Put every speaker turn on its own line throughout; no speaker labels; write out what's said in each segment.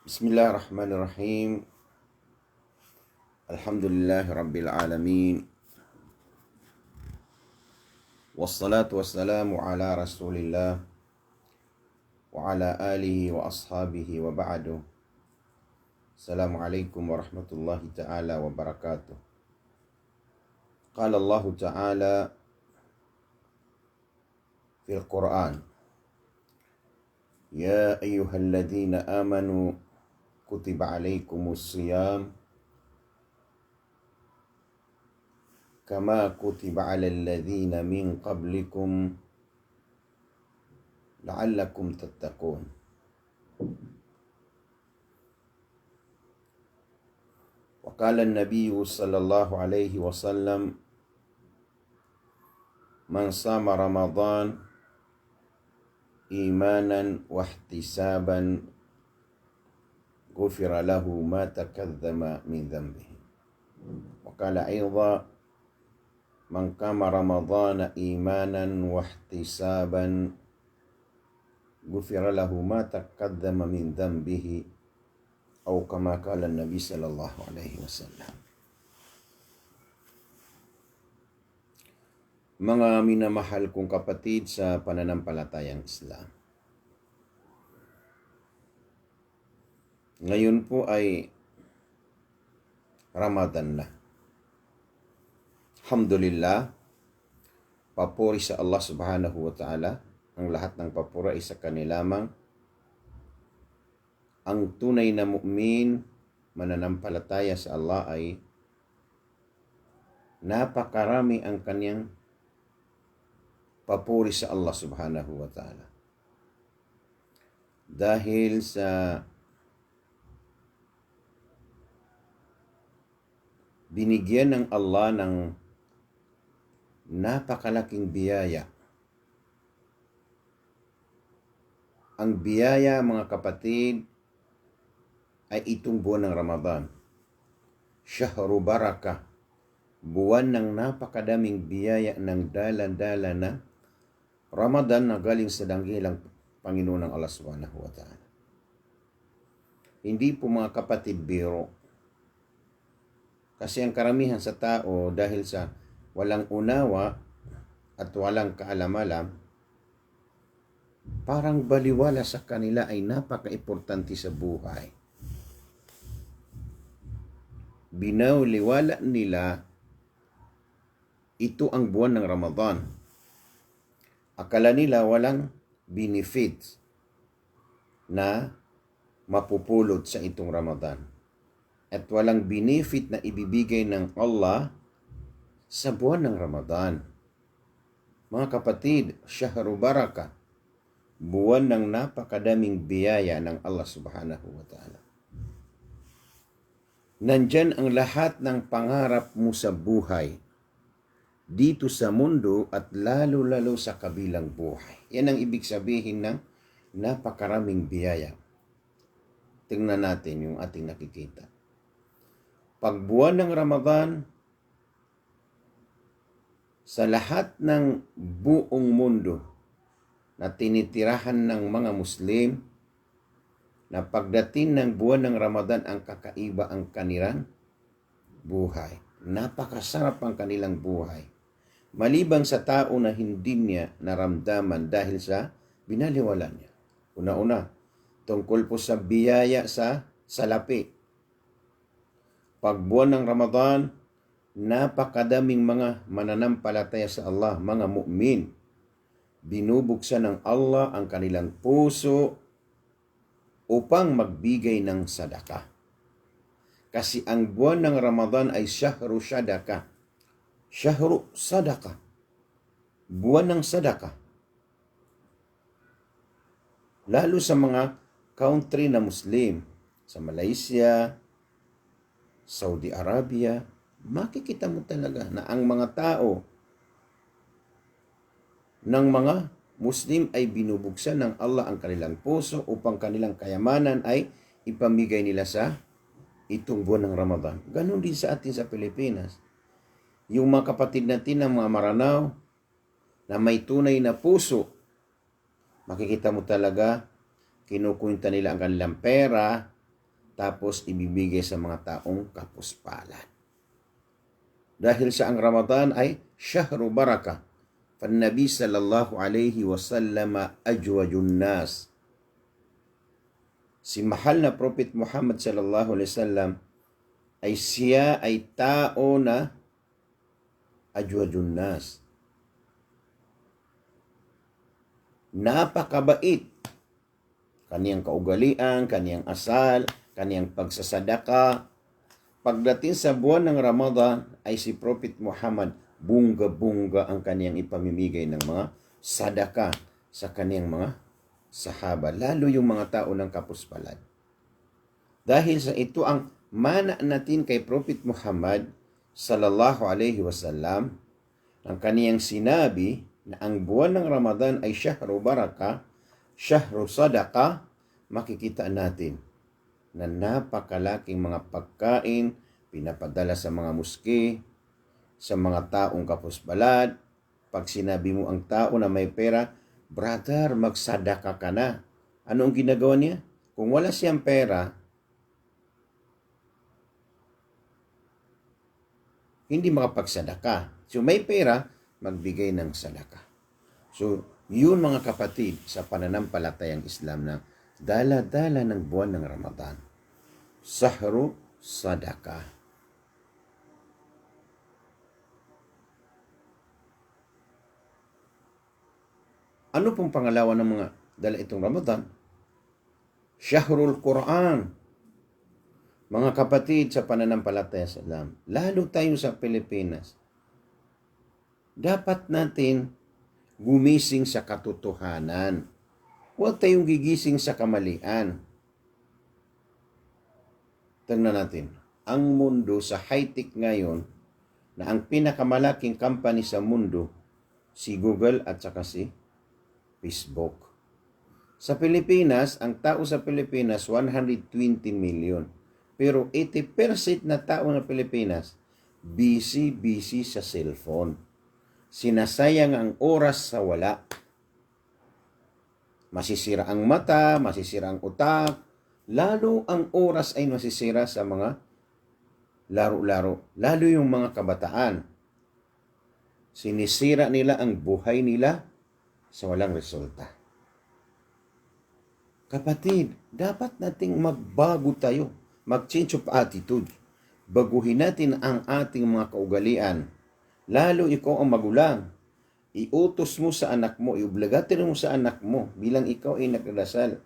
Bismillahirrahmanirrahim. Alhamdulillahi Rabbil Alamin. Wassalatu wassalamu ala Rasulillah wa ala alihi wa ashabihi wa ba'du. Assalamualaikum warahmatullahi ta'ala wabarakatuh. Qala Allah ta'ala fil Quran, Ya ayyuhalladzina amanu kutiba alaikumus siyam kama kutiba alal ladzina min qablikum la'allakum tattaqun. Wa qala an-nabiy sallallahu alaihi wasallam, man sama Ramadan imanan wa ihtisaban ghufira lahu ma taqaddama min dhanbihi. Wa qala aidan, man qama ramadhana imanan wa ihtisaban ghufira lahu ma taqaddama min dhanbihi, aw kama qala an-nabi sallallahu alaihi wasallam. Mga minamahal kong kapatid sa pananampalatayang Islam, ngayon po ay Ramadan na. Alhamdulillah, papuri sa Allah subhanahu wa ta'ala. Ang lahat ng papura ay sa Kanya lamang. Ang tunay na mu'min, mananampalataya sa Allah, ay napakarami ang Kanyang papuri sa Allah subhanahu wa ta'ala. Dahil sa binigyan ng Allah ng napakalaking biyaya. Ang biyaya, mga kapatid, ay itong buwan ng Ramadan. Syahru barakah, buwan ng napakadaming biyaya ng dala-dala na Ramadan na galing sa danggilang Panginoon ng Allah subhanahu wa ta'ala. Hindi po, mga kapatid, biro. Kasi ang karamihan sa tao, dahil sa walang unawa at walang kaalam-alam, parang baliwala sa kanila ay napaka-importante sa buhay. Binawliwala nila ito ang buwan ng Ramadan. Akala nila walang benefits na mapupulot sa itong Ramadan. At walang benefit na ibibigay ng Allah sa buwan ng Ramadan. Mga kapatid, Syahru Barakah, buwan ng napakadaming biyaya ng Allah subhanahu wa ta'ala. Nandyan ang lahat ng pangarap mo sa buhay, dito sa mundo at lalo-lalo sa kabilang buhay. Yan ang ibig sabihin ng napakaraming biyaya. Tingnan natin yung ating nakikita. Pag buwan ng Ramadan, sa lahat ng buong mundo na tinitirahan ng mga Muslim, na pagdating ng buwan ng Ramadan ang kakaiba ang kanilang buhay. Napakasarap ang kanilang buhay. Maliban sa tao na hindi niya naramdaman dahil sa binaliwala niya. Una-una, tungkol po sa biyaya sa salapi. Pag buwan ng Ramadan, napakadaming mga mananampalataya sa Allah, mga mu'min. Binubuksan ng Allah ang kanilang puso upang magbigay ng sadaka. Kasi ang buwan ng Ramadan ay syahru sadaka. Syahru sadaka. Buwan ng sadaka. Lalo sa mga country na Muslim, sa Malaysia, Saudi Arabia, makikita mo talaga na ang mga tao ng mga Muslim ay binubuksan ng Allah ang kanilang puso upang kanilang kayamanan ay ipamigay nila sa itong buwan ng Ramadan. Ganon din sa atin sa Pilipinas. Yung mga kapatid natin ng mga Maranao na may tunay na puso, makikita mo talaga kinukunta nila ang kanilang pera tapos ibibigay sa mga taong kapuspalad. Dahil sa ang Ramadan ay syahru barakah. Nabi sallallahu alaihi wasallam ajwajun nas. Si mahal na Prophet Muhammad sallallahu alaihi wasallam ay siya ay tao na ajwajun nas. Napakabait. Kaniyang kaugalian, kaniyang asal, kaniyang pagsasadaka. Pagdating sa buwan ng Ramadan ay si Prophet Muhammad, bunga-bunga ang kaniyang ipamimigay ng mga sadaka sa kaniyang mga sahaba, lalo yung mga tao ng kapuspalad. Dahil sa ito ang mana natin kay Prophet Muhammad sallallahu alaihi wasallam, ang kaniyang sinabi na ang buwan ng Ramadan ay syahru barakah, syahru sadaqah, makikita natin na napakalaking mga pagkain pinapadala sa mga muski, sa mga taong kapuspalad. Pag sinabi mo ang tao na may pera, brother, magsadaka ka na. Ano ang ginagawa niya? Kung wala siyang pera, hindi makapagsadaka. So may pera, magbigay ng sadaka. So yun mga kapatid sa pananampalatayang Islam na dala-dala ng buwan ng Ramadan. Sahru sadaka. Ano pong pangalawa ng mga dala itong Ramadan? Syahrul Quran. Mga kapatid sa pananampalataya sa Islam, lalo tayo sa Pilipinas, dapat natin gumising sa katotohanan. Huwag tayong gigising sa kamalian. Tingnan natin, ang mundo sa high-tech ngayon, na ang pinakamalaking company sa mundo, si Google at saka si Facebook. Sa Pilipinas, ang tao sa Pilipinas, 120 million. Pero 80% na tao ng Pilipinas, busy sa cellphone. Sinasayang ang oras sa wala. Masisira ang mata, masisira ang utak, lalo ang oras ay masisira sa mga laro-laro, lalo yung mga kabataan. Sinisira nila ang buhay nila sa walang resulta. Kapatid, dapat nating magbago tayo, mag-change of attitude. Baguhin natin ang ating mga kaugalian. Lalo ikaw ang magulang. Iutos mo sa anak mo, iobligatory mo sa anak mo bilang ikaw ay nagdasal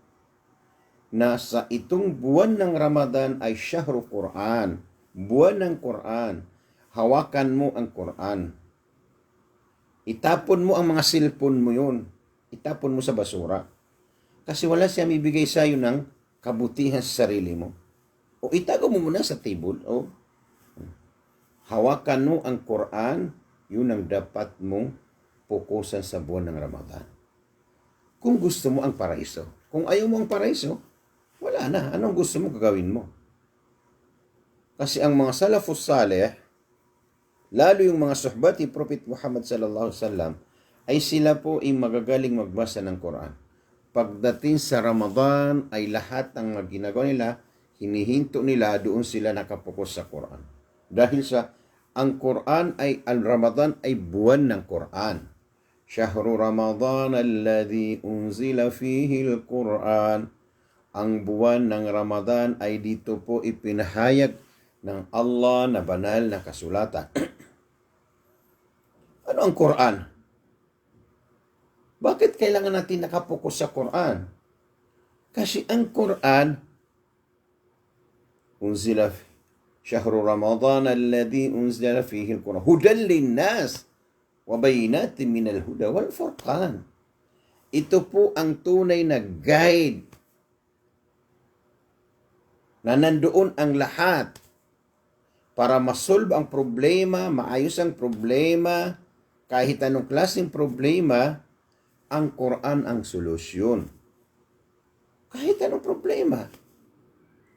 na sa itong buwan ng Ramadan ay Syahrul Quran, buwan ng Quran. Hawakan mo ang Quran. Itapon mo ang mga cellphone mo yun. Itapon mo sa basura. Kasi wala siya ibigay sa iyo ng kabutihan sa sarili mo. O itago mo muna sa table. O hawakan mo ang Quran, yun ang dapat mong pukusan sa buwan ng Ramadan. Kung gusto mo ang paraiso. Kung ayaw mo ang paraiso, wala na. Anong gusto mo gagawin mo? Kasi ang mga salafus salih, lalo yung mga suhbati Prophet Muhammad sallallahu alaihi wasallam, ay sila po ay magagaling magbasa ng Quran. Pagdating sa Ramadan ay lahat ng ginagawa nila, hinihinto nila, doon sila nakapokus sa Quran. Dahil sa ang Quran ay, ang Ramadan ay buwan ng Quran. Syahru Ramadan alladhi unzila fihi al-Quran. Ang buwan ng Ramadan ay dito po ipinahayag ng Allah na banal na kasulatan. Ano ang Quran? Bakit kailangan natin nakapokus sa Quran? Kasi ang Quran, unzila Syahru Ramadan alladhi unzila fihi al-Quran hudan lin-nas wa bayinatin minal huda wal furqan. Ito po ang tunay na guide na nandoon ang lahat para masolve ang problema, maayos ang problema, kahit anong klaseng problema, ang Quran ang solusyon. Kahit anong problema,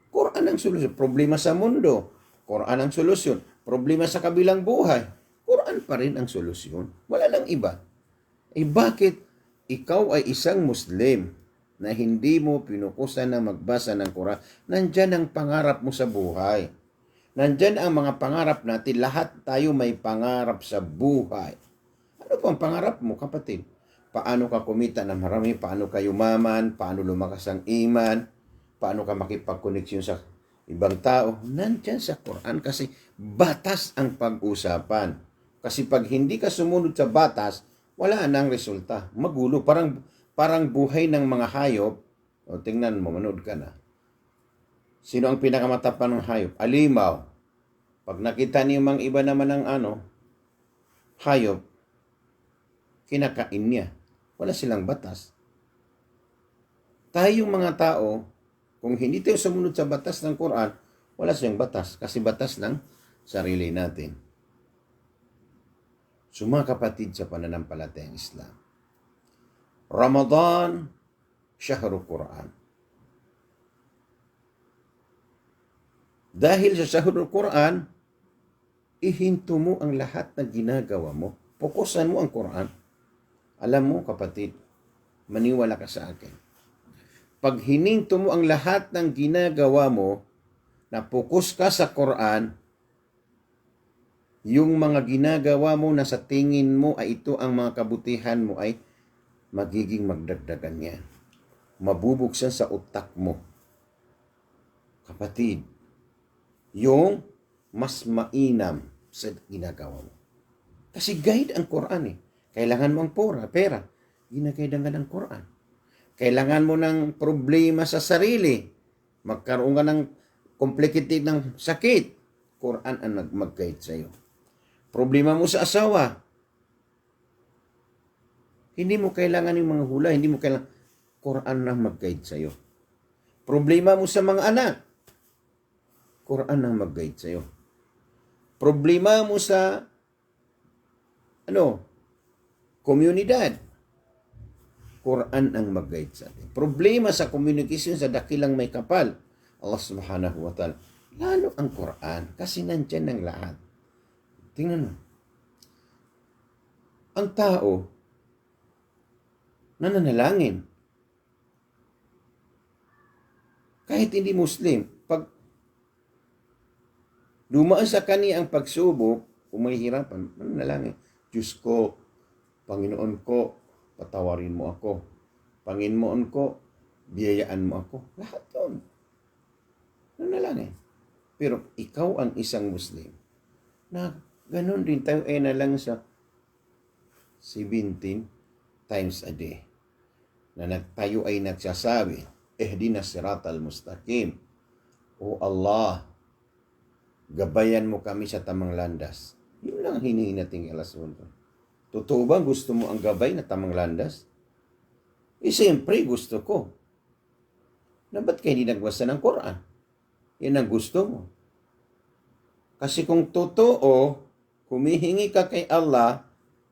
Quran ang solusyon. Problema sa mundo, Quran ang solusyon. Problema sa kabilang buhay, Quran pa rin ang solusyon. Wala nang iba. Eh bakit ikaw ay isang Muslim na hindi mo pinukusan na magbasa ng Quran, nandyan ang pangarap mo sa buhay. Nandyan ang mga pangarap natin. Lahat tayo may pangarap sa buhay. Ano pang pangarap mo, kapatid? Paano ka kumita ng marami? Paano ka yumaman? Paano lumakas ang iman? Paano ka makipagkoneksyon sa ibang tao? Nandyan sa Quran kasi batas ang pag-usapan. Kasi pag hindi ka sumunod sa batas, wala nang resulta. Magulo. Parang buhay ng mga hayop. O tingnan mo, manood ka na. Sino ang pinakamatapang ng hayop? Alimaw. Pag nakita niyo mang iba naman ng hayop, kinakain niya. Wala silang batas. Tayong mga tao, kung hindi tayo sumunod sa batas ng Quran, wala siyang batas. Kasi batas ng sarili natin. So mga kapatid sa pananampalatayang Islam, Ramadan, Shahrul Quran. Dahil sa Shahrul Quran, ihinto mo ang lahat na ginagawa mo. Pukusan mo ang Quran. Alam mo kapatid, maniwala ka sa akin. Pag hininto mo ang lahat ng ginagawa mo, na pukus ka sa Quran, yung mga ginagawa mo na sa tingin mo ay ito ang mga kabutihan mo ay magiging magdagdagan yan. Mabubuksan sa utak mo. Kapatid, yung mas mainam sa ginagawa mo. Kasi guide ang Quran eh. Kailangan mo ang pera. Ginagaidan ka ng Quran. Kailangan mo ng problema sa sarili. Magkaroon ka ng complicated ng sakit. Quran ang mag-guide sa iyo. Problema mo sa asawa. Hindi mo kailangan yung mga hula. Hindi mo kailangan. Quran ang mag-guide sa iyo. Problema mo sa mga anak. Quran ang mag-guide sa iyo. Problema mo sa komunidad. Quran ang mag-guide sa atin. Problema sa communication sa dakilang may kapal. Allah subhanahu wa ta'ala. Lalo ang Quran. Kasi nandyan ang lahat. Tingnan mo. Ang tao, nananalangin. Kahit hindi Muslim, pag dumaan sa kanya ang pagsubok, kung may hirapan, nananalangin. Diyos ko, Panginoon ko, patawarin mo ako. Panginoon ko, biyayaan mo ako. Lahat yun. Nanalangin. Pero ikaw ang isang Muslim na ganun din tayo na lang sa 17 times a day na tayo ay nagsasabi, Ihdinas siratal mustaqim. O Allah, gabayan mo kami sa tamang landas. Yun lang hinihingi natin kay Allah subhanahu wa ta'ala. Totoo ba gusto mo ang gabay na tamang landas? Siyempre gusto ko. Na ba't kayo hindi nagbasa ng Quran? Yan ang gusto mo. Kasi kung totoo, humihingi ka kay Allah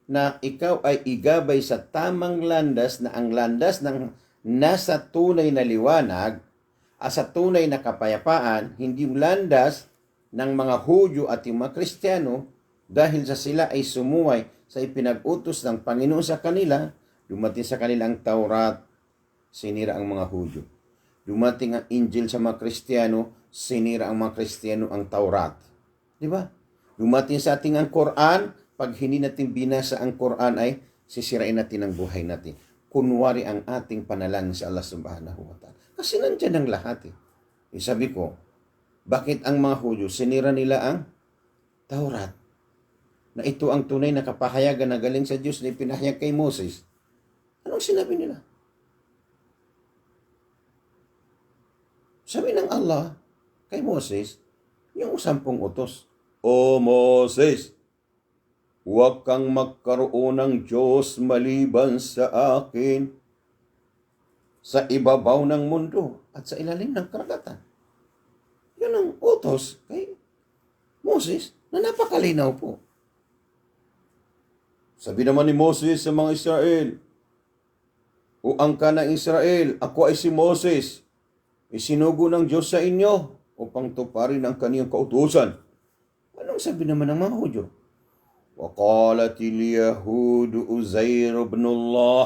na ikaw ay igabay sa tamang landas na ang landas ng nasa tunay na liwanag at sa tunay na kapayapaan, hindi yung landas ng mga Hudyo at yung mga Kristiyano dahil sa sila ay sumuway sa ipinag-utos ng Panginoon sa kanila, dumating sa kanilang Taurat, sinira ang mga Hudyo. Dumating ang Injil sa mga Kristiyano, sinira ang mga Kristiyano ang Taurat. Di ba? Dumating sa ating ang Quran, pag hindi natin binasa ang Quran ay sisirain natin ang buhay natin. Kunwari ang ating panalangin sa Allah subhanahu wa ta'ala. Kasi nandiyan ang lahat eh. Sabi ko, bakit ang mga Hudyo sinira nila ang Taurat? Na ito ang tunay na kapahayagan na galing sa Diyos na ipinahayag kay Moses. Anong sinabi nila? Sabi ng Allah kay Moses, yung 10 utos. O Moses, huwag kang magkaroon ng Diyos maliban sa akin sa ibabaw ng mundo at sa ilalim ng karagatan. Yun ang utos kay Moses na napakalinaw po. Sabi naman ni Moses sa mga Israel, o angka ng Israel, ako ay si Moses, isinugo ng Diyos sa inyo upang tuparin ang kaniyang kautusan. Anong sabi naman ng mga Hudyo? وَقَالَتِ الْيَهُودُ أُزَيْرُ بْنُ اللَّهِ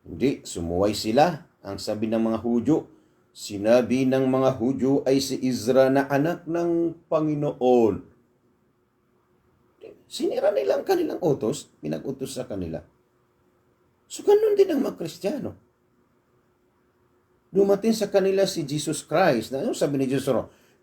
Hindi, sumuway sila. Ang sabi ng mga Hudyo, sinabi ng mga Hudyo ay si Ezra na anak ng Panginoon. Sinira nila ang kanilang utos, pinag-utos sa kanila. So, ganun din ang mga Kristiyano. Dumating sa kanila si Jesus Christ. Na ano sabi ni Jesus?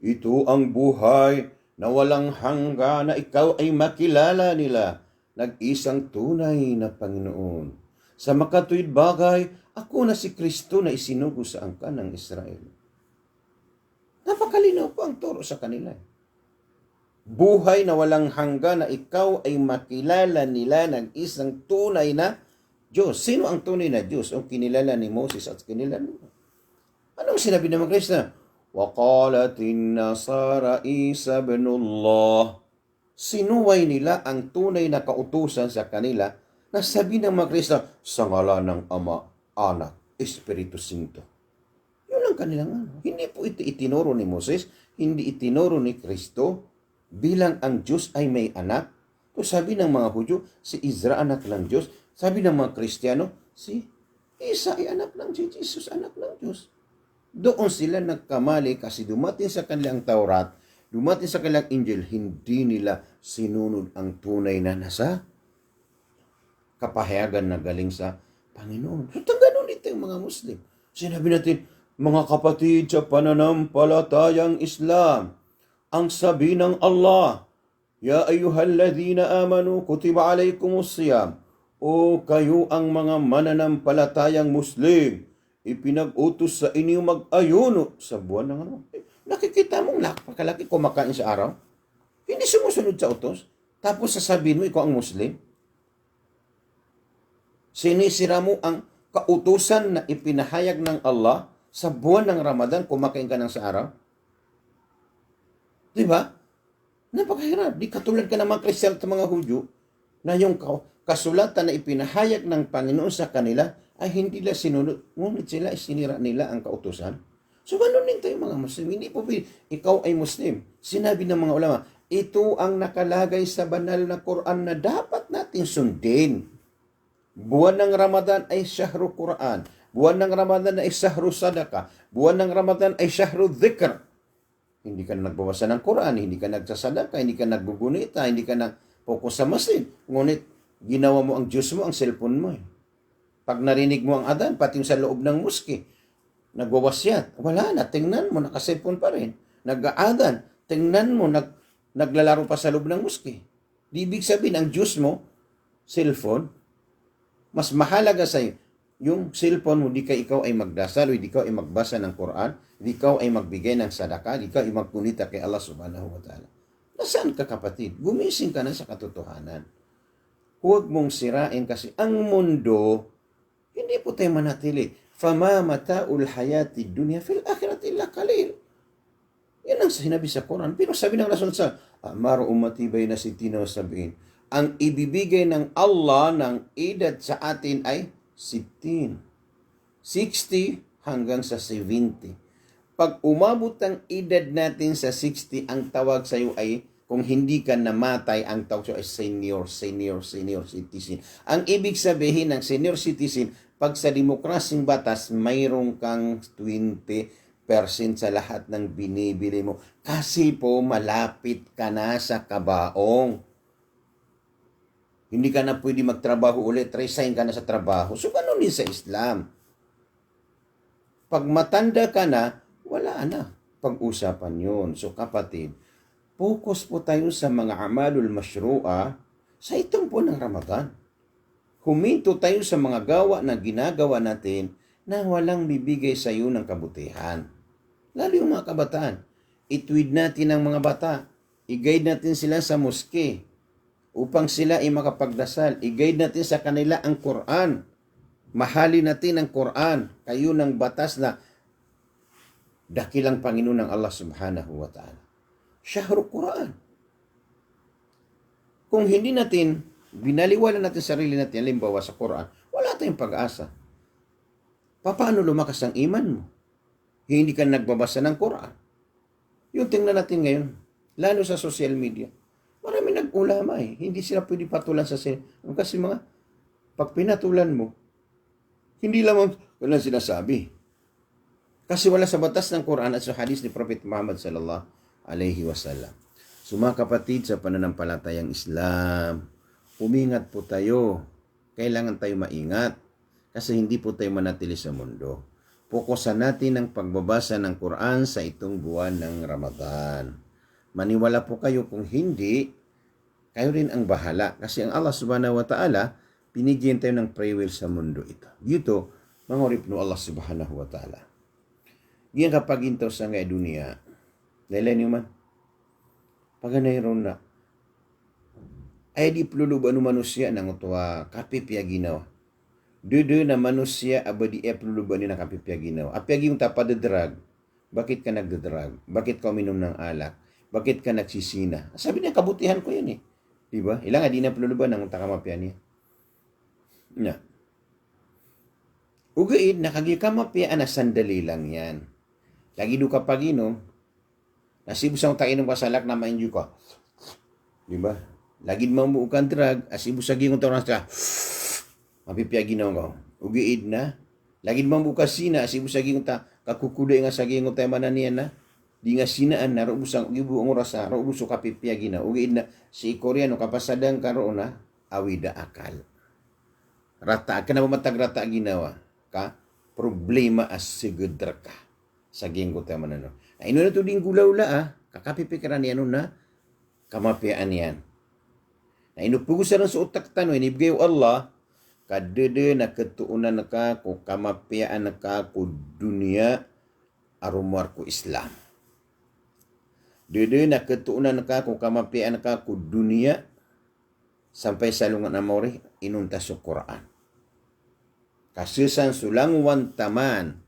Ito ang buhay na walang hangga na ikaw ay makilala nila. Nag-isang tunay na Panginoon. Sa makatuwid bagay, ako na si Kristo na isinugo sa angkan ng Israel. Napakalinaw po ang turo sa kanila. Buhay na walang hangga na ikaw ay makilala nila ng isang tunay na Diyos. Sino ang tunay na Diyos? Ang kinilala ni Moses at kinilala mo. Anong sinabi ng mga Kristo? وَقَالَتِ النَّصَارَى عِيسَى ابْنُ اللَّهِ. Sinuway nila ang tunay na kautusan sa kanila na sabi ng mga Kristo, sa ngalan ng Ama, Anak, Espiritu Santo. Yun ang kanilang ano. Hindi po ito itinuro ni Moses, hindi itinuro ni Kristo bilang ang Diyos ay may anak. So sabi ng mga Hudyo, si Ezra anak ng Diyos. Sabi ng mga Kristiyano, si Isa ay anak ng Diyos, Jesus anak ng Diyos. Doon sila nagkamali kasi dumating sa kanilang Taurat, dumating sa kanilang Injil, hindi nila sinunod ang tunay na nasa kapahayagan na galing sa Panginoon. So ganun dito yung mga Muslim. Sinabi natin, mga kapatid sa pananampalatayang Islam, ang sabi ng Allah, Ya ayyuhalladhina amanu kutiba alaykumus siyam. O kayo ang mga mananampalatayang Muslim, ipinag-utos sa inyo mag-ayuno sa buwan ng ano. Nakikita mong napakalaki kumakain sa araw. Hindi sumusunod sa utos. Tapos sasabihin mo, ikaw ang Muslim. Sinisira mo ang kautusan na ipinahayag ng Allah sa buwan ng Ramadan, kumakain ka ng sa araw. Diba? Napakahirap. Di katulad ka ng mga Kristiyano at mga Hudyo na yung kasulatan na ipinahayag ng Panginoon sa kanila ay hindi nila sinunod. Ngunit sila sinira nila ang kautusan. So, ganun din tayo mga Muslim. Hindi po ikaw ay Muslim. Sinabi ng mga ulama, ito ang nakalagay sa banal na Quran na dapat natin sundin. Buwan ng Ramadan ay Shahru Quran. Buwan ng Ramadan ay Shahru Sadaqah. Buwan ng Ramadan ay Shahru Dhikr. Hindi ka nagbabasa ng Quran, hindi ka nagsasadaka, hindi ka naggugunita, hindi ka nag-focus sa masjid. Ngunit, ginawa mo ang Diyos mo, ang cellphone mo. Pag narinig mo ang adan, pati sa loob ng muski, nagwawasyat. Wala na, tingnan mo, naka-cellphone pa rin. Nag-aadan, tingnan mo, naglalaro pa sa loob ng muski. Di ibig sabihin, ang Diyos mo, cellphone, mas mahalaga sa'yo, yung cellphone mo, di ka ikaw ay magdasal, o di ka ay magbasa ng Quran, di ikaw ay magbigay ng sadaka, di ka ay magpunita kay Allah subhanahu wa ta'ala. Nasaan ka kapatid? Gumising ka na sa katotohanan. Huwag mong sirain kasi ang mundo, hindi po tayo manatili. Fama mata'ul hayati dunya fil akhirati illa qalil. Yan ang sinabi sa Quran. Pero sabi ng Rasul sa Amar ummati bayna sittina wa sab'in. Ang ibibigay ng Allah ng edad sa atin ay 60 hanggang sa 70. Pag umabot ang edad natin sa 60, ang tawag sa iyo ay, kung hindi ka namatay, ang tawag sa iyo ay senior citizen. Ang ibig sabihin ng senior citizen, pag sa demokrasing batas, mayroon kang 20% sa lahat ng binibili mo. Kasi po, malapit ka na sa kabaong. Hindi ka na pwede magtrabaho ulit, resign ka na sa trabaho. So, ganun din sa Islam. Pag matanda ka na, wala na. Pag-usapan yun. So, kapatid, focus po tayo sa mga amalul masyru'a sa itong po ng Ramadan. Huminto tayo sa mga gawa na ginagawa natin na walang bibigay sa iyo ng kabutihan. Lalo yung mga kabataan. Ituwid natin ang mga bata. I-guide natin sila sa moske upang sila ay makapagdasal. I-guide natin sa kanila ang Quran. Mahalin natin ang Quran. Kayo ng batas na dakilang Panginoon ng Allah subhanahu wa ta'ala. Syahrul Quran. Kung hindi natin, binaliwala natin sarili natin, halimbawa sa Quran, wala tayong pag-asa. Paano lumakas ang iman mo? Hindi ka nagbabasa ng Quran. Yung tingnan natin ngayon, lalo sa social media, marami nag-ulama Hindi sila pwede patulan sa kasi pag pinatulan mo, Hindi lamang walang sinasabi. Kasi wala sa batas ng Quran at sa hadis ni Prophet Muhammad sallallahu alaihi wasallam. So mga kapatid sa pananampalatayang Islam, umingat po tayo. Kailangan tayo maingat kasi hindi po tayo manatili sa mundo. Pokusan natin ang pagbabasa ng Quran sa itong buwan ng Ramadan. Maniwala po kayo, kung hindi, kayo rin ang bahala. Kasi ang Allah subhanahu wa ta'ala, pinigyan tayo ng free will sa mundo ito. Dito, mangorip no Allah subhanahu wa ta'ala. Diyan kapag into sa nga dunia, nila niyo man, paganay ron na, ay di pluluban ng manusia ng utuwa kapipya ginawa. Dudu na manusia abadi pluluban ni na kapipya ginawa. Apyag yung tapad drug, bakit ka nagdadrag? Bakit ka uminom ng alak? Bakit ka nagsisina? Sabi niya, kabutihan ko yun eh. Diba? Ilang adi na pluluban ng takamapya niya. Na. Ugaid, nakagikamapya na sandali lang yan. Lagi do ka pag-inom, nasibos ang takinom ka sa alak na ma-enjoy ka. Diba? Lagi mamuukan drug, asibos sa gingong taon na mapipiyagi na ko. Ugiid na. Lagi mamuukan sina, asibos sa gingong ta, kakukuday nga sa gingong tayo mananiyan na. Di nga sinaan na, roubusang ibu ang oras na, roubuso kapipiyagi na. Ugiid na, si Koreano, kapasadang karoon na, awida akal. Rata, ka na mamatag rata ginawa. Ka, problema as sigudra ka. Sa gingong tayo mananiyan. Na ino na ito din gulaw-la kakapipikiran niya na, kamapiyaan yan. Na inupugusan ng suotak tano, inibigay Allah, kadede na ketuunan na ka, kung kamapiyaan na ka, kung dunia, arumar ko Islam. Dede na ketuunan na ka, kung kamapiyaan na ka, kung dunia, sampai sa lungan amore, inunta sa Quran. Kasisan sulangwan taman,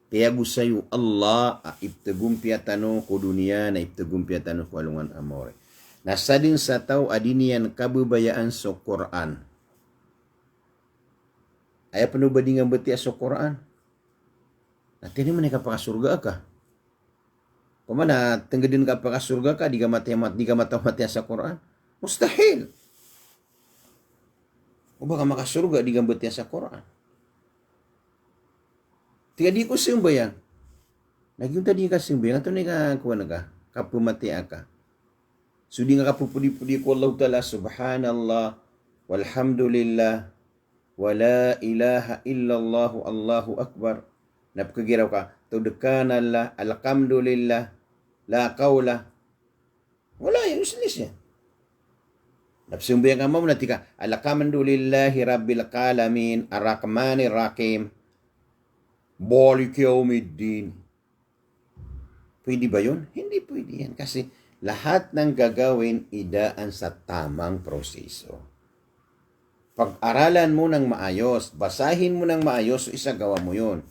piyago sa'yo Allah, ibtagumpia tano, kung dunia, na ibtagumpia tano, kung alungan amore. Nasa din sa tao adinian kabubayaan sa Quran. Ay panubadingan beti sa Quran. Natin man ka pakasurga ka. Kumana tenggadin ka pakasurga ka di ka mati sa Quran. Mustahil. O baka makasurga di ka beti sa Quran. Tiga di ko simbayan. Nagyung tadi ka simbayan ato ni ka kuha na ka kapumati ka. Sudi nga kapupudi-pudi ko Allah Ta'ala, subhanallah, walhamdulillah, wala ilaha illallah, Allahu Akbar. Napakagiraw ka, tudukanallah, alhamdulillah, la qawla. Wala yung usulis yan. Napsumbayan ka mo, natika, alhamdulillahi rabbil kalamin, arrahmanir rahim, maliki yawmiddin. Pwede ba yun? Hindi pwede yan. Kasi, lahat ng gagawin idaan sa tamang proseso. Pag-aralan mo ng maayos, basahin mo ng maayos, so isagawa mo yun.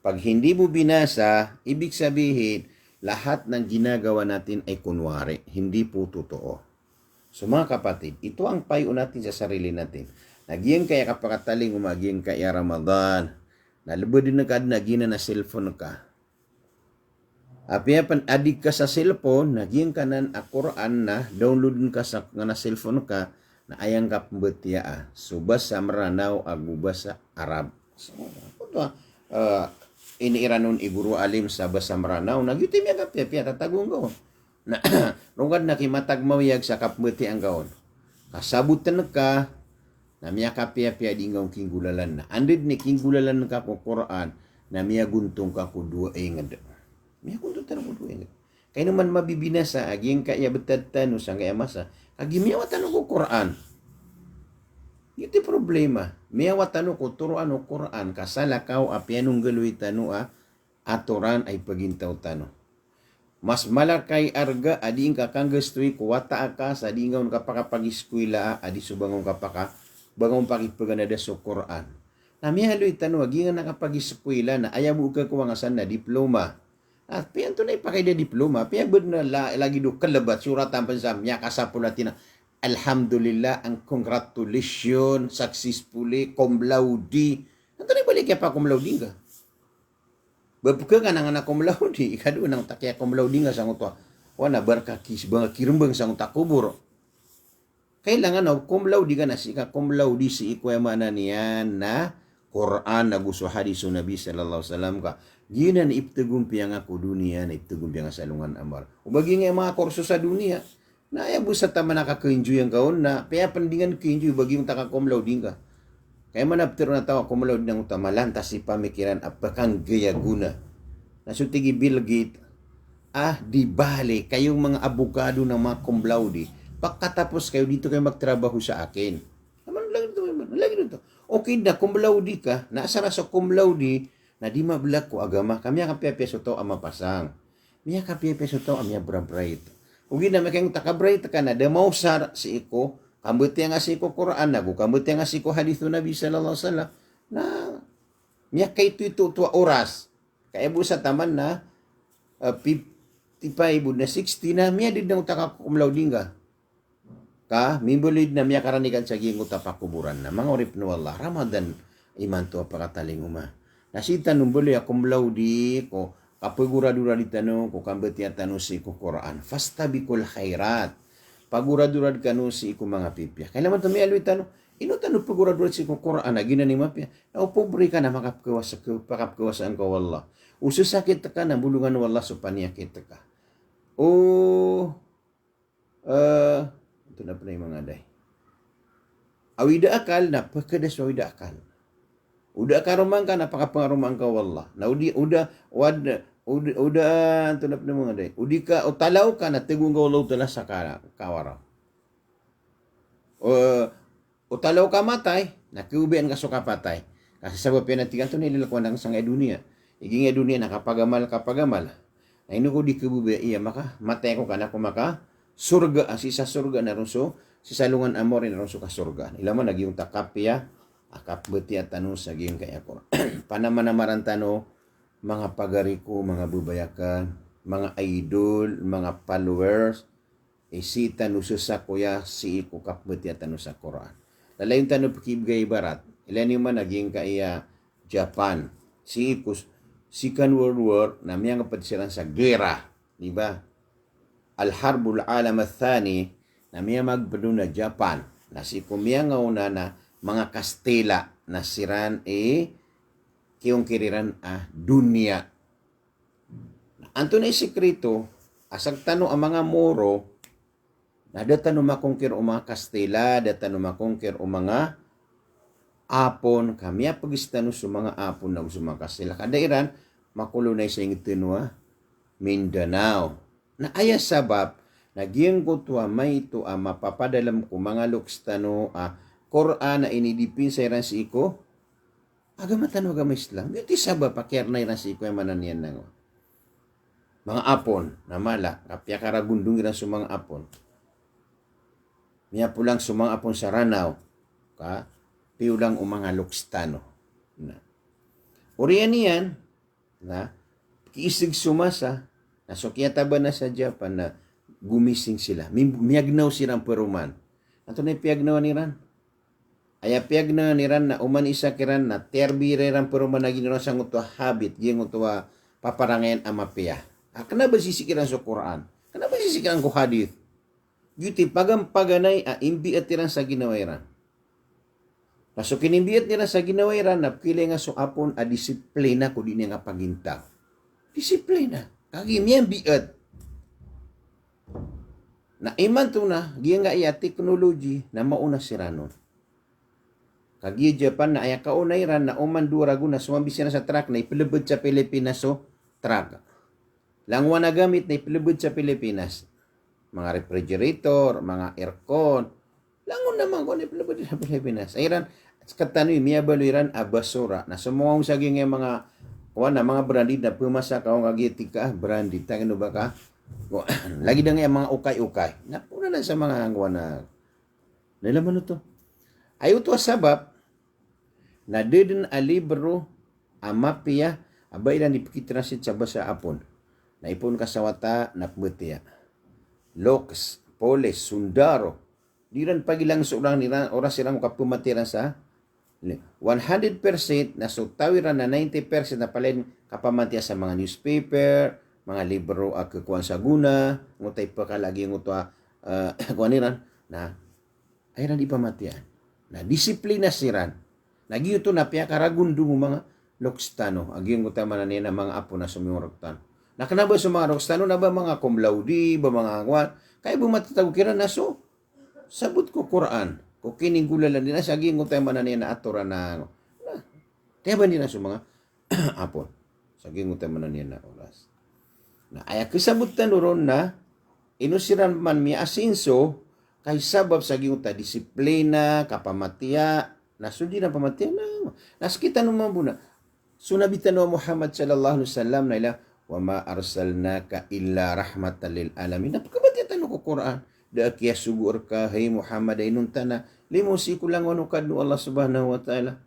Pag hindi mo binasa, ibig sabihin, lahat ng ginagawa natin ay kunwari, hindi po totoo. So mga kapatid, ito ang payo natin sa sarili natin. Nagyeng kaya kapakataling umaging kaya Ramadan, nalubod din na nagina na cellphone ka. Apia pan adik ka sa cellphone, nagyeng kanan a Quran na, downloadin ka sa nga na cellphone ka, na ayang ka pembetiya subas sa maranaw agubas sa Arab. So, iniiranon iguro alim sa basa maranaw, nagyutim ya kapya, tatagong ko. Na, rungad na kimatag mawiyag sa kapmbeti ang gaon. Kasabutan ka, na miya kapya dingong kinggulalan na. Andid ni kinggulalan ka ko Quran, na miya guntong ka ko dua ingad. Miya kunto tanong ko duwe. Kaya naman mabibinasa, aging kaya betatan, usang kaya masa, agimiyawa tanong ko Quran. Iti problema. Miyawa tanong ko, turuan o Quran, kasalakaw, apianong galuy tanong aturan ay pagintaw tanong. Mas malakay arga, ading kakang gastoy, kuwata ka, sa adingaw kapakapag-iskwila, adi subangong kapaka, bangong pakipaganada sa Quran. Na miyaloy tanong, aging nakapag-iskwila, na ayaw ka kuwang asan na diploma. At piyan to na ipakida diploma, piyan ba na lagi do kalabat, suratan pa sa miya kasapulatin na, alhamdulillah, ang congratulations, successfully, cum laude. Ito na balik pa cum laude ka. Babuka ka nga na cum laude, ikado nang takya cum laude nga sa ngutwa. Wana barkakis, banga kirumbang sa ngutwa kubur. Kailangan cum laude ka na, si ka cum laude si ikwema na niyan na Quran naguso hadis Nabi sallallahu alaihi wasallam ka gina na iptagumpiang ako dunia na iptagumpiang salungan amar. Ubagi nga mga kurso sa dunia na ayaw sa tama nakaka-enjoy ang kaon na kaya pandingan ka-enjoy bagi yung taka-cum laude ka. Kaya manaptero na tawa cum laude ng utamalantas si pamikiran apakang gaya guna. Nasutigi Bill Gates, di bale kayong mga abogado ng mga cum laude, pagkatapos kayo dito kayo magtrabaho sa akin. Naman lagi dito. Okay na, cum laude ka, nasa na sa cum laude, na di mablak ko agama, kami ang peso to ang mapasang. Miya ka peso to ang miya brabright. Ugi na makayong takabright ka na, demausar si iko, kambuti nga si iko Quran, kambuti nga si iko hadithu Nabi sallallahu alaihi wasallam, na miya kay ito oras. Kaya bu sa taman na, 55 na 60 na, miya din na utaka cum laude nga. Mimbolid na miya karanigan sa gingot pakuburan na mga orip no Allah Ramadan iman to pakataling uma nasita numboli akum laudi ko kapagura-dura di tanong ko kambeti atano si ko Quran fastabikul khairat pagura-dura kanu si ko mga pipya kailan to mi alwi tanong ino tanong pagura-dura si ko Quran na gina ni mapya na pobre ka na pakapkawasan ko wallah ususakit ka na bulungan wallah supanyakit ka ito na pala yung mga day. Awida akal na pagkadas awida akal. Uda ka rumang ka napakapangarumang ka wallah. Na uda ito na pala mga day. Udi ka o talaw ka na tigong ka wallah tala sa kawara. O talaw ka matay, nakiubian ka so kapatay. Kasi sa bapian natin ito nililakuan ng sangay dunia. Iging dunia nakapagamal. Na inuko di kibubi iya maka matay ko ka na kumaka surga, sa surga na ronso, si salungan amor na ronso ka surga. Ilaman, naging takapya, akapbeti at tanong sa giyong kaya ko. Panamanamaran tano, mga pagariko, mga bubayakan, mga idol, mga followers, isita nuso sa kuya, si iko kapbeti at tanong sa Quran. Lalayon tanong pakibgay barat, ilan yung man naging kaya Japan, si iko, Second World War, na miyang kapadsiran sa gera, di ba? Al-Harbul Alam Athani na miya magpado na Japan na si kumya nga una na mga Kastila na siran kiyong kiriran dunya. Anto na isikreto asag tano ang mga Moro na datan makongkir o mga Kastila, datan makongkir o mga Apon, kamiya pagistano sa mga Apon na gusto mga Kastila. Kadairan, makulunay sa ingitinwa, Mindanao. Na aya sabab naging ko tuwa may ito mapapadalam ko mga lukstano Quran na inidipin sa iran si iko agamatano agama Islam iti sabab pakiar na iran si iko yung mananian na mga Apon na mala kapya karagundong iran sa mga Apon miya pulang sa mga Apon sa Ranao piulang o mga lukstano na uriyan niyan na kiisig sumasa nasukiyata ba na sa Japan na gumising sila. Miyagnaw silang peruman. Ato na piyagnaw ni Ran. Aya piyagnaw ni Ran na uman isa kiran na terbire ran peruman na ginawa sa nguto habit. Giyang nguto paparangayan amapiya. Kana ba sisikiran sa Quran? Kana ba sisikiran ko hadith? Yuti pagampaganay imbi at tiran sa ginawairan. Kaso kinimbiat nila sa ginawairan na pili nga so apon disiplina ko di niya nga pagintaw. Disiplina. Kagi miyan biat. Na iman to na, giyan nga iya teknology na mauna si Ranon. Kagi Japan na aya kaunay ran na uman durago na sumambisi na sa truck na ipilabod sa Pilipinas so truck. Langwa na gamit na ipilabod sa Pilipinas. Mga refrigerator, mga aircon. Langon naman ko na ipilabod sa Pilipinas. Ayran, katanoy, miya baluiran basura. Na sumungong sa mga mga branded na pumasa ka o kagitik ka, branded, tangin ba ka? Lagi na nga mga ukay-ukay. Napuna na sa mga hangwa na nalaman ito. Ayaw ito sabab na din alibro amapia abay na ipikitransit sa basa apon. Naipon kasawata na pumutiya. Loks, Poles, Sundaro. Di rin pagilang surang nila oras silang kapumatiran sa 100% na sutawiran na 90% na palin kapamantiya sa mga newspaper, mga libro kukuan sa guna, ngutay pa kalagi ngutwa kuaniran na ayran ipamatiyan. Na disiplina siran Nagiyo to na piya karagundo mga lokstano. Agiyon ko tama na niya na mga apo na sumuragtan. Nakanaba sa mga lokstano na ba mga cum laude, ba mga angwan? Kaya bumatatag kira na so. Sabot ko Quran. Kung kiningulalan din na sa agiyon ko tama na niya na atora na kaya ba nila sa mga apon? Sa agiyon ko tama na niya na oras. Na ay kisabutan ron na inusiran man mi asinso kay sabab sa giunta disiplina kapamatiya nasudi na pamatiya na naskita no mabuna sunabitan no Muhammad sallallahu alaihi wasallam na ila wa ma arsalnaka illa rahmatan lil alamin napakabati tanong ko Quran da kiya sugur ka hay Muhammad ay nuntana limusi ko lang wano kadno Allah subhanahu wa ta'ala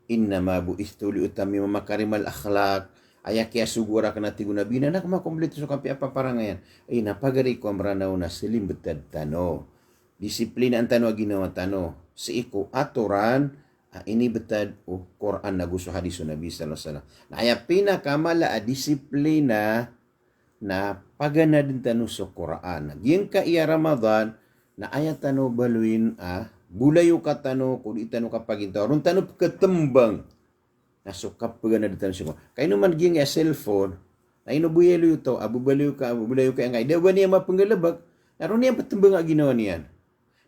inna ma buistu li utami makarimal akhlaq ayak kaya sugura ka natin gunabi na nakakomplito sa kapi apaparangayan ay napagari ko amranaw na silim betad tano disiplina ang tano ginawa tano si iko aturan ini betad o Quran na gusto hadis Nabi sallallahu alaihi wasallam na ay pinakamala disiplina na pagana din tano sa Quran nagyang ka iya Ramadan na ayat tano baluin bulayo ka tano kung itano kapag ito ron tano katembang nasukap pa na dito siya. Kaya naman giyang cellphone, na inubuyelo ito, abubalayo ka ngay. Dawa niya mapanggalabag, naroon niya patambang nga ginawa niyan.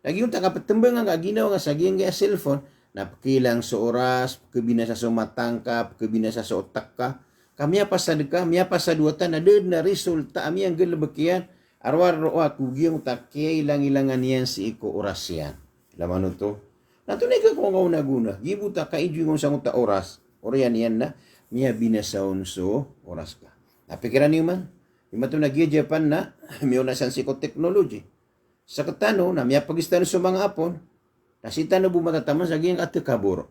Nagyong patambang nga ginawa nga sa giyang cellphone, napakilang sa oras, kabinasa sa matangka, kabinasa sa otak ka, kamiya pa sa deka, miya pa sa duwatan, na na resulta, ami ang galabag yan. Arwar-ro ako giyang takiyay ilang-ilangan yan si iko oras yan. Laman ito. Natunay ka kung ako naguna, gibuta ka idyong sa ta oras, Orian yan na, miya binasaon so oras ka. Napikiran niyo man, yung mato nag Japan na, miyo na san technology. Sa katano na, miya pagistano sa mga apon, nasita na bumatataman sa giyang katekaburo.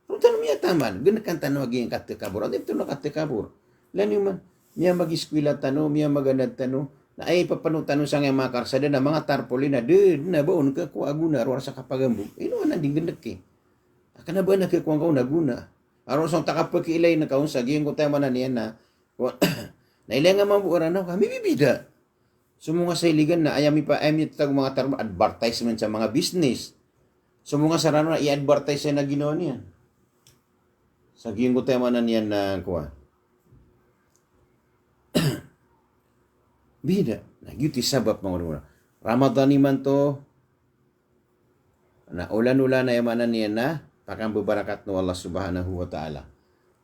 Kung tanong miya taman, ganakan tanong giyang katekaburo. Ano ito na katekaburo? Lan niyo man, miya mag-iskwila tanong, miya maganad tanong, na ay papanong tanong sa mga karsada na mga tarpoli na, na baon ka kung aguna, arwar sa kapagambog. Ino na, di gandak eh. Aka na ba nagkakuang ka naguna? Aron sa takapagkilay na kaun sa giyang ko tayo manan niyan na nailay nga mabuoran na kami bibida. So mga sailigan na ayami tag mga term advertisement sa mga business. So mga sarano na i-advertise na ginawa niyan. Sa giyang ko tayo manan niyan na kuha. Bida. Nagyuti sabab mga Ramadan ni man to na ulan-ulan na yamanan niyan na pakang bebarakat no Allah subhanahu wa ta'ala.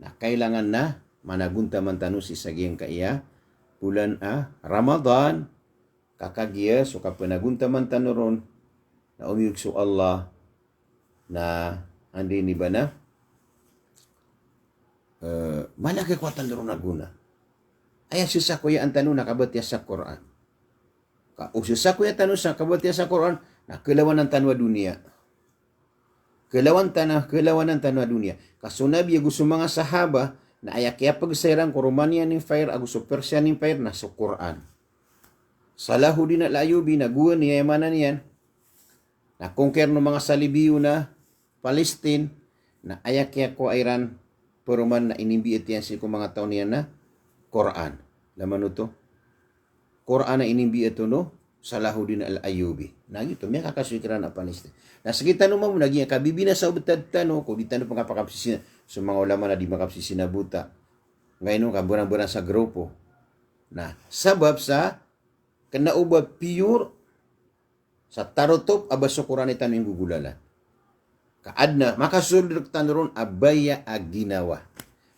Na kailangan na managunta man tanusi sa giyang kaiya. Bulan Ramadan. Kakagiya. So kapanagunta man tanuron. Na umiyog so Allah. Na andi ni ba na? Malaki kwa tanuron naguna. Ay susa ko ya ang tanong nakabatya sa Quran. Susa ko ya tanong sa kabatya sa Quran. Na kelawan ng tanwa dunia. Kelawan ng tanwa dunia. Kasunabi gusto mga sahaba na ayakya pagsairang Romania ni fire agusto Persia ni fire na sa Quran. Salahuddin al-Ayyubi naguan niya yamanan niyan. Na conquer ng mga Salibiyo na Palestine na ayakya ko Iran peruman na inimbiit yan si mga taon niyan na Quran. Laman ito. Quran na inimbiit ito no. Salahuddin al-Ayyubi. Nagito, may kakasukiran na Palestine. Nasa kita naman mo, naging kabibina sa ubitad tano, kung di tano pang kapakapsisina, sa mga ulama na di makapsisina buta. Ngayon, kaburang-burang sa grupo. Na, sabab sa, kanaubab pure, sa tarotop, abas sa Quran ito yung gugulalan. Kaad na, makasulod ka ron, abaya aginawa.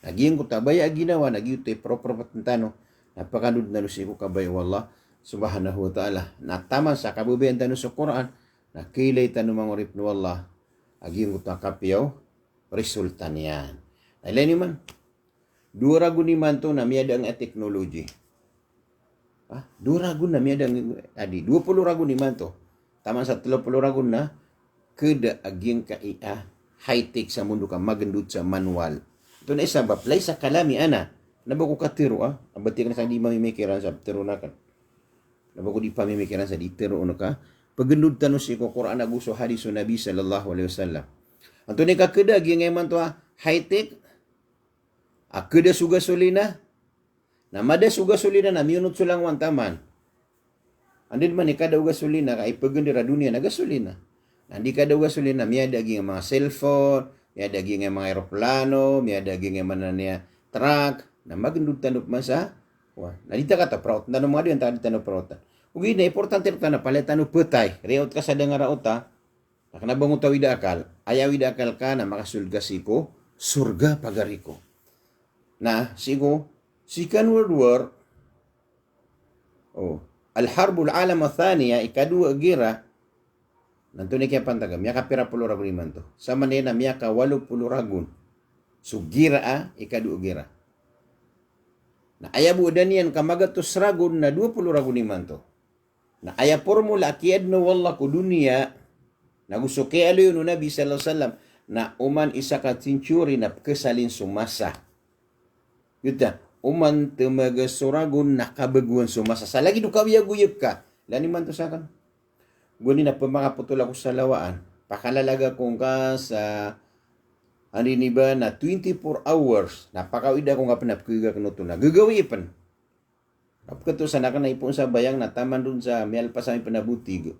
Naging ko tabaya aginawa, naging ito proper patantano, napakanud na lusi ko kabay, wallah, subhanahu wa ta'ala. Nataman sa kabubayan tanong sa Quran, nakilay tanong mga urip na Allah, aging utang kapiyaw, resulta niyan. Nailay ni man, dua ragu ni man to na miyada ang technology. Dua ragu na miyada ang, 20 ragu ni man to. Taman sa 30 ragu na, kada aging kaia, high-tech sa mundo ka, magandut sa manual. Ito na isa, baplay sa kalami, ana, nabago ka tiro, abati ka na sa di mamimikiran sa tiro na ka. Nabago di pamimikiran sa ditero ano ka. Pagandud tanong si Quran na gusto hadis Nabi sallallahu alaihi wasallam. Anto ni kakeda gyang man to high-tech. Akeda suga sulina. Na mada suga sulina na minut sulang wantaman. Andin man ni kada uga sulina kay pagandira dunia na gasolina. Andi kada uga sulina miya daging mga cellphone, may daging nga mga aeroplano, may daging nga man niya truck, na magandang tanop man sa, nalita ka ta, prout na mga diyan, ta tanop proutan. Ug ina importante ta na palitan no putay, reot ka sa danga raot ta, nakanabang utaw ida akal, ayaw ida akal ka na makasulga siko, surga pagariko. Na sigo, Second World War, Al-Harbul Alam Athaniya, ikadua gira, nanto ni kaya pantaga, miya ka pira pulo ragun iman to. Sama niya na miya ka 80 ragun. So gira ikadua gira. Na ayabu dan yan kamagatos ragun na 20 ragun iman to. Na aya formula akiad no wallah ko dunia, na gusto kaya yun no Nabi sallallahu alaihi wasallam, na uman isa ka century na kesalin sumasa. Yuta, uman temaga suragun nakabaguan sumasa. Sa lagi do kawiyag-uyag ka. Lani man to sa kan. Guni na pamakaputul ako sa lawaan. Pakalalaga kong ka sa ani ba na 24 hours. Napakawida kong ka panapkuiga kanuto na. Gagawi pan. Kapag sa naka na ipon sa bayang na taman dun sa miyal pa sa aming panabutig.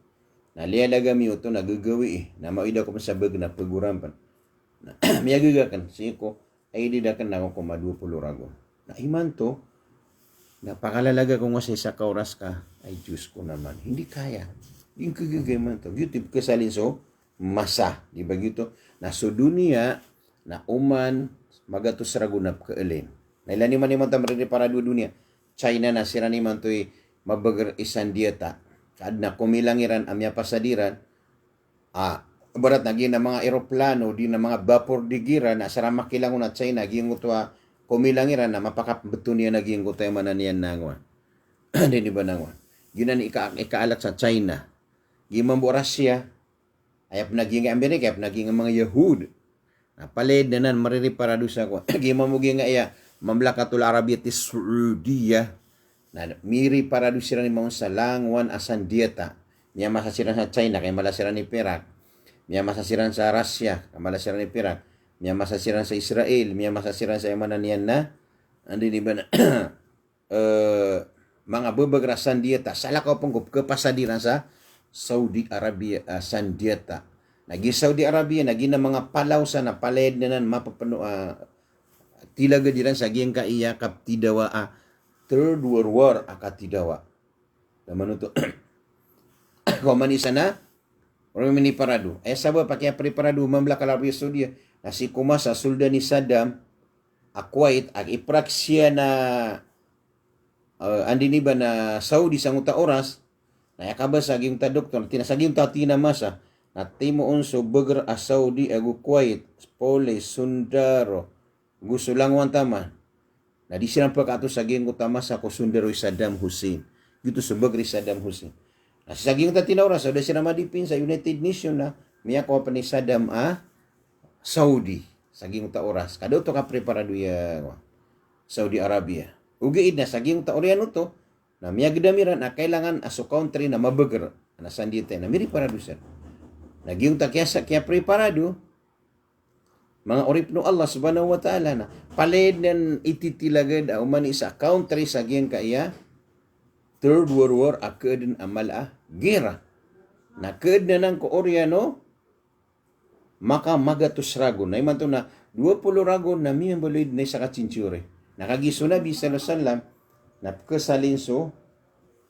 Nalialaga mi ito na gagawi Na mawida ko pa sa bag na paguran pan. Miyagaga kan. Sige ko. Ay didakan na ako kumadupolo rago. Na iman to, napakalalaga kung kasi sa kauras ka, ay Diyos ko naman, hindi kaya. Hindi kagagay man to. YouTube kasalin so, masa. Di ba gito? Na so dunia, na uman, magatos rago na kaalin. Na ilan naman tamarili para dunia. China na sira naman to mabagar isan dieta. Kad na kumilangiran amya pasadiran, barat naging na mga eroplano, di na mga vapor digira na sarama kilang na China, naging utwa kumilangiran na mapakabeto niya naging utwa mananian nangwa. Hindi ba nangwa? Ginan ikaalat sa China. Gimambo Russia, ayap naging Amerika, ayap naging mga Yahud. Napalid na nan maririparado sa ko. Gimambo nga iya, Mamlakatul Arabia ti Saudiya. Na miri parado sila ni mga salangwan asan dieta. Niya masasiran sa China, kaya malasiran ni Perak. Miya masasiran sa Russia, kamalasiran ni Perak. Miya masasiran sa Israel, miya masasiran sa Emananian na andi ba na mga babagrasan dieta. Sala ko pong kapasadiran sa Saudi Arabia san dieta. Nagi Saudi Arabia, nagi na mga palaw sa napaled na nan mapapano tilaga diran sa giyang kaiya kaptidawa Third World War akatidawa. Naman ito. Kumanisa na orang mini parado. Sabab pakai preparado Mamlaka Arabia Saudi na si kumasa suldan ni Saddam Kuwait ag ipraksya na andi ni ba na Saudi sang uta oras na yakabas saging ta doktor tinasaging ta tinamasa na timo unso beger a Saudi agu Kuwait pole sundaro gusto lang wan tama na di silang pagkato saging utama sa ko sundaro Saddam Hussein gitu sa beger Saddam Hussein. Nah, saging ta tinawra sa sila madipin sa United Nations na miya ko pa ni Saddam Saudi saging ta oras kado to ka preparado ya Saudi Arabia. Ugiid na saging ta oriano to na miya gidamiran na kailangan aso country na mabeger na sandite na miri parado sir. Naging ta kaya preparado mga oripno Allah subhanahu wa ta'ala na palid nan ititilagad man isa country saging kaya Third World War akadin amal gera. Nakad na ng Koreano, maka magatos ragon. Na iman to na 20 ragon na miyang balid na isa katsinsyure. Nakagiso na bisa na salam, na kasalinso,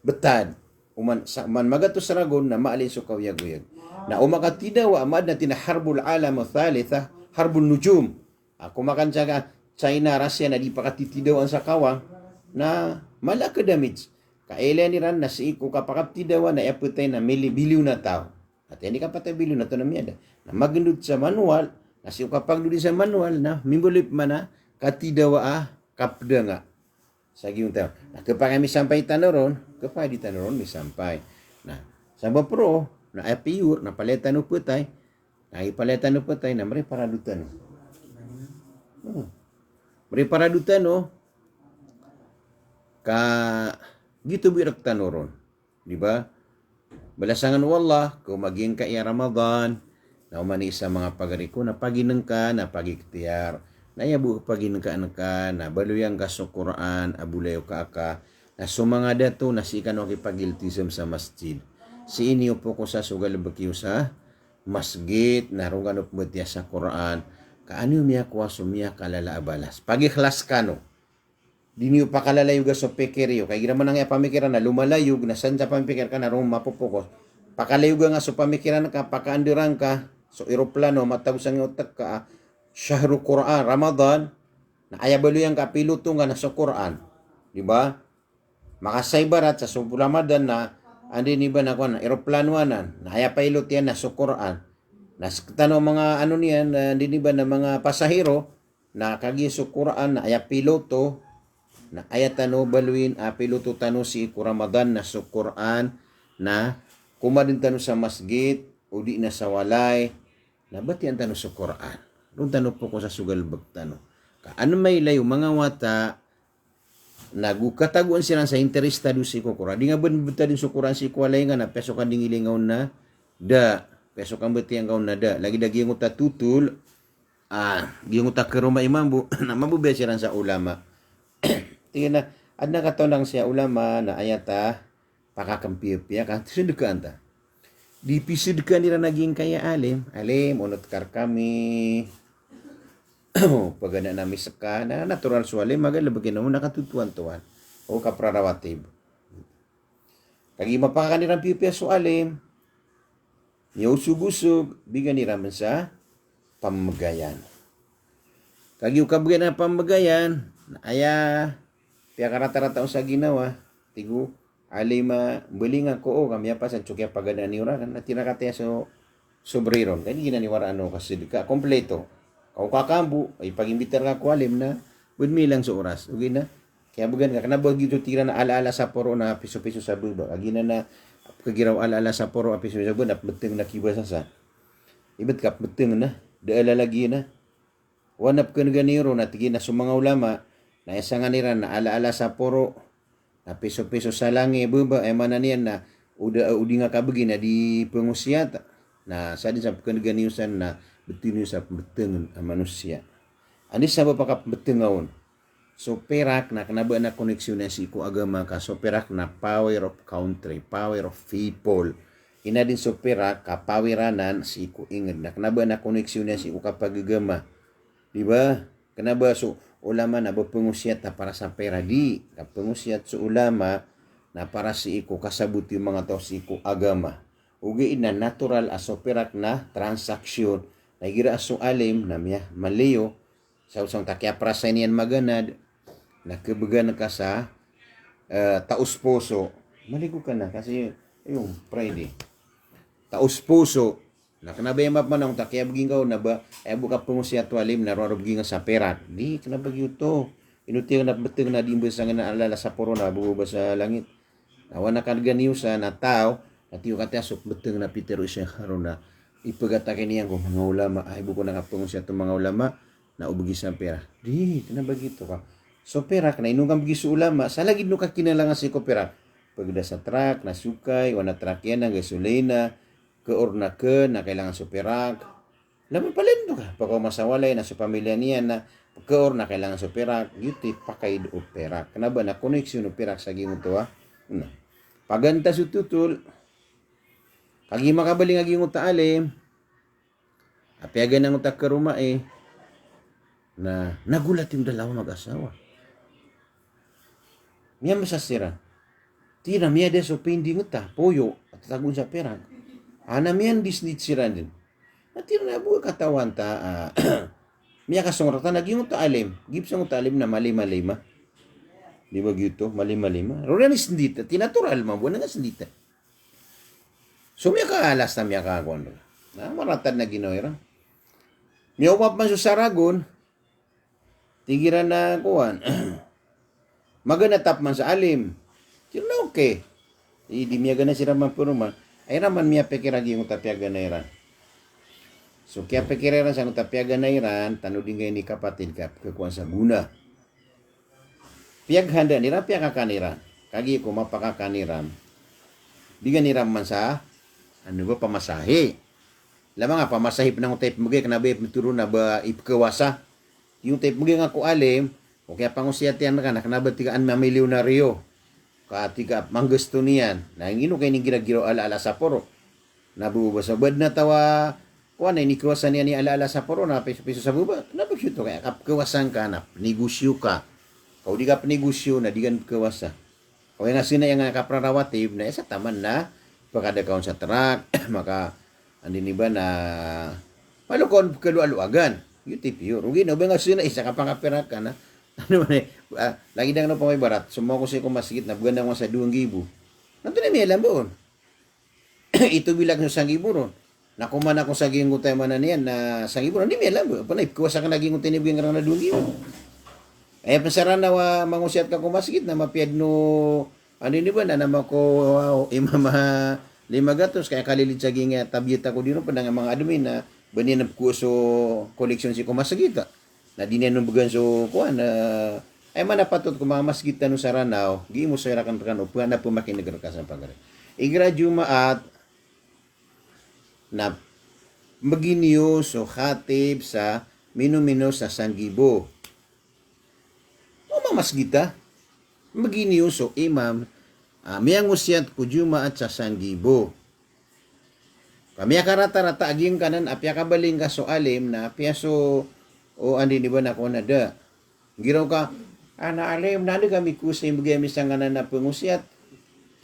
betad. Man magatos ragon na maalinso kawiyag-uyag. Na umakatidawa amad na tinaharbul alam o thalitha, harbul nujum. Kumakan siya China, Russia na di pakatitidawan sa kawang, na malaka damage. Kailan ni ran na si ko kapakapti daw na eputay na biliw na tao. At hindi kapatay biliw na to na miyada. Na magandud sa manual, na si kapagdudi sa manual na mimulip man na katidawa kapda nga. Sa giyong tao. Na kapag kami sampay tanoron, kapag di tanoron may sampay. Na sa pro, na pure, na palitan no putay, na ipalitan no putay na mari paradutan. Mari paradutan no, ka gitu birak tanoron, di ba? Balasangan wallah kung maging ka Ramadan, na umani sa mga pagariko na paginang ka, na pagiktiar, na yabu paginang ka, na baluyang ka sa Quran, abulayo ka, na sumanga dato na si ikan okipagiltism sa masjid. Si inyo po ko sa sugal bakiyo sa masjid, na rungan upmutya sa Quran, kaano miya kuwaso miya kalala abalas. Pag-ikhlas ka no, di niyo pa kalalayog sa pekeriyo. Kaya ginaman nga pamikiran na lumalayog, na saan sa pamikir ka na rin mapupukos. Pakalayog nga sa pamikiran ka, pakaandiran ka, so eroplano, matagos ang utak ka, Shahru Quran, Ramadan, na ayabaluyan ka, piluto nga na sa Quran. Diba? Makasaybarat sa Ramadan na, andi ni ba na kuan, eroplano na ayapilot yan na sa Quran. Tanong mga ano niyan, hindi ba na mga pasahero na kagiso Quran na ayapiloto na ayatano baluin piloto tano si Ramadan na sa Quran na kumadin tano sa masjid o di na sa walay na ba't yan tano sa Quran. Doon tano po ko sa sugal bagtano. Ano may layo mga wata nagukataguan sila sa interestado si Quran. Di nga ba din sa Quran si walay nga na peso kan dingilingaw na da peso kan beti ang kaun na da lagi-lagi yung uta tutul yung uta keruma imambu na mabubiya sila sa ulama. Tingnan na adna katonang siya ulama na ayata pakakampiya ka sudukan ta. Di pisudkan nila naging kaya alim unot kar kami pagana namin saka na natural suwali magalabagin mo nakatutuan-tuan o kaprarawatib. Kagi mapakakanirang pipiya sualim niya usug-usug bigan ni raman sa pamagayan. Kagi ukabagay na pamagayan aya piya karata-rata sa ginawa tigo alima belinga ko kami pa sa tsukya pagana ni ura kan tinakataya so sobriron kani ginaniwara ano kasi ka kompleto kau kakambu ay pagimbitar ka kwalim na budmilang sa oras okay na kaya bugan ka kanabag gito tira na alaala sa poro na piso-piso sa buba agina na kagiraw alaala sa poro piso-piso sa buba beteng na kibasa sa ibet kap beteng na daala lagi na wanap kan ganiro na tigi na sumanga ulama na isa nga nira na alaala sa poro na piso-piso sa langi buba ay mananian na udi nga kabagi na di pengusiata na sa din sa pagkaniganiusan na betul sa beteng manusia. Ani sa ba pakabetengawon. So perak na kanaba na koneksyon na si ko agama ka so perak na power of country, power of people. Ina din so perak kapawiranan si ko inged na kanaba na koneksyon na si ko kapag agama. Di ba? Kanaba so ulama na bapengusiat na para sa pera di kapengusiat so ulama na para si iko kasabuti mga tao si ko agama. Ugi ina natural aso perak na transaksyon nagira aso alim na miya maliyo sa usang takya prasa niyan maganad nakabagan ka sa taos puso maligo ka na kasi yung Friday taos puso na kanabay mapanong takya buging ka na ba ay buka pungusya to alim na raro buging sa perak di kanabagyo to inuti na beteng na dimba sa nga alala sa puro na buba sa langit nawa na kanganiyo sa na tao at yung katasok beteng na Peter isya karon na ipagatakin niya ko mga ulama ay buko na kapungos siya itong mga ulama na ubugis ng pera di kanabagito ka so pera na inungang bugis ulama sa lagid no kakinalangan si ko pera pagda sa truck na sukay o na truck yan ng gasolina keor na na kailangan sa perak laman palendo ka pagka masawalay na sa pamilya niya na keor na kailangan sa perak yuti pakay do perak kanaba na koneksyon o perak sa gimo to na paganta sa tutul kagi makabaling agi ng alim apiagan ng utak karuma na nagulat yung dalawa mag-asawa. Miya masasira. Tira miya des opindi ngita poyo at tagun sa perang. Ana miyan disnit sira din. Natira na buo katawan ta miya kasongrata naging alim. Gipsang alim na malima-lima. Di ba gito? Malima-lima. Roran is ndita. Tinatural mo. Buwan nga sindita. So miya ka alas na miya ka akon. Na maratad na ginoyra. Miya upap man sa Saragon. Tigiran na kuwan. Maganatap man sa alim. Sino na okay. Di miya gana si Raman Puruma. Ay raman miya pekiragi yung tapiaga na iran. So kaya pekiraran sa tapiaga na iran. Tano din ngayon ni kapatid ka. Kakuan sa guna. Piaghanda nira piagkakaniran. Kagi ko mapakakaniran. Di ganira man sa ano ba pamasahe. Lamang nga pamasahe ng tape mo gay kanabe mituro na ba ipkawasa. Yung tape mo gay nga ko alim o kaya pangusyatian ka na kanaba tigaan mamiliw na riyo. Katika manggusto niyan. Na ingino kay ning ginagiro ala sa poro. Nabuba sa bad na tawa kuan na inikiwasan niya ni ala-ala sa poro na piso sa buba. Kenapa siya to kaya kapkawasan ka na negosyo ka. Kau di ka negosyo na di kan kawasa. Kau yang sina yang kaprarawatib na sa taman na pagkada kaon sa truck maka andi ni ba na palukon kalu-aluagan. Yutip yo. Rugi na ba nga sina isa ka pangapira ka na. Ano man lagi dang no pamay barat. Sumo ko sa masjid na bugan mo sa 2,000. Nanto na may alam doon. Ito bilag ng 1,000 ron. Nakuman ako sa gingo tayo man niyan na 1,000 ron. Hindi may alam. Panay kuwasa ka naging tinibigyan ka na 2,000. Ay pasaran na mangusyat ka kumasgit na mapiad no ano ni ba na naman ko imama 500 kaya kalilid sa ginga tabyeta ko dino pa mga admin na bani na kurso collection si kumasgita na dinan bugan so kuan ay manapatot ko mga masgita no saranaw giimo sa rakan kan upuan na pumakin negara sa pagare igra jumaat na maginiyo so khatib sa minumino sa Sangibo masgita maginiyo so imam miyang usyat ko jumaat sa Sangibo kami akarata-rata aging kanan apya kabaling ka so alim na apya so o andi ni ba na ko nada giraw ka ana alim na kami kusay bagay misanganan na pengusyat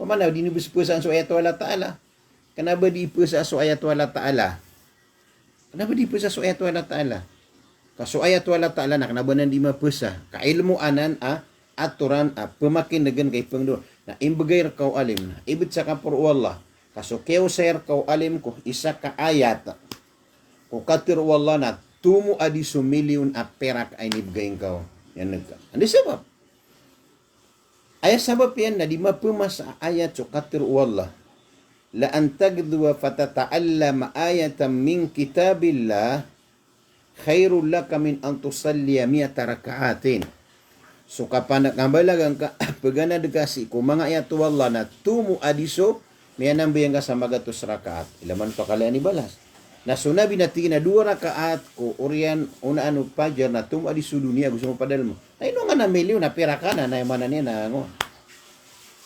pamanaw dinibus pusan so ayat wala taala kanaba di pusa so ayat wala taala kanaba di pusa so ayat wala taala kaso ayat wala ta'ala na kanabanan di mapusa kailmu anan aturan pemakin negan kay pengdo na imbagay kau alim na ibit sa kapur wallah kaso keo sayar kau alim ko isa ka ayat ko katir wallah na tumu adi sumilyon perak ay nibgayin kau yan nagka andi sabab ayat sabab yan na di mapumas ayat so katir wallah la antagdwa fatata'allama ayatan min kitabillah khairul laka min an tusalliya 100 raka'atin. So kapan nagambalagan ka pagana degasi ko mga ayat wallah na tumu adiso mianang biyang ka sa magatos rakaat. Ilaman pa kala ni balas. Na sunabi natin na 2 rakaat ko orian una anu pajar na tumu adiso dunia gusto mo padal mo. Ay no nga na milyon na pera ka na mana niya na ngo.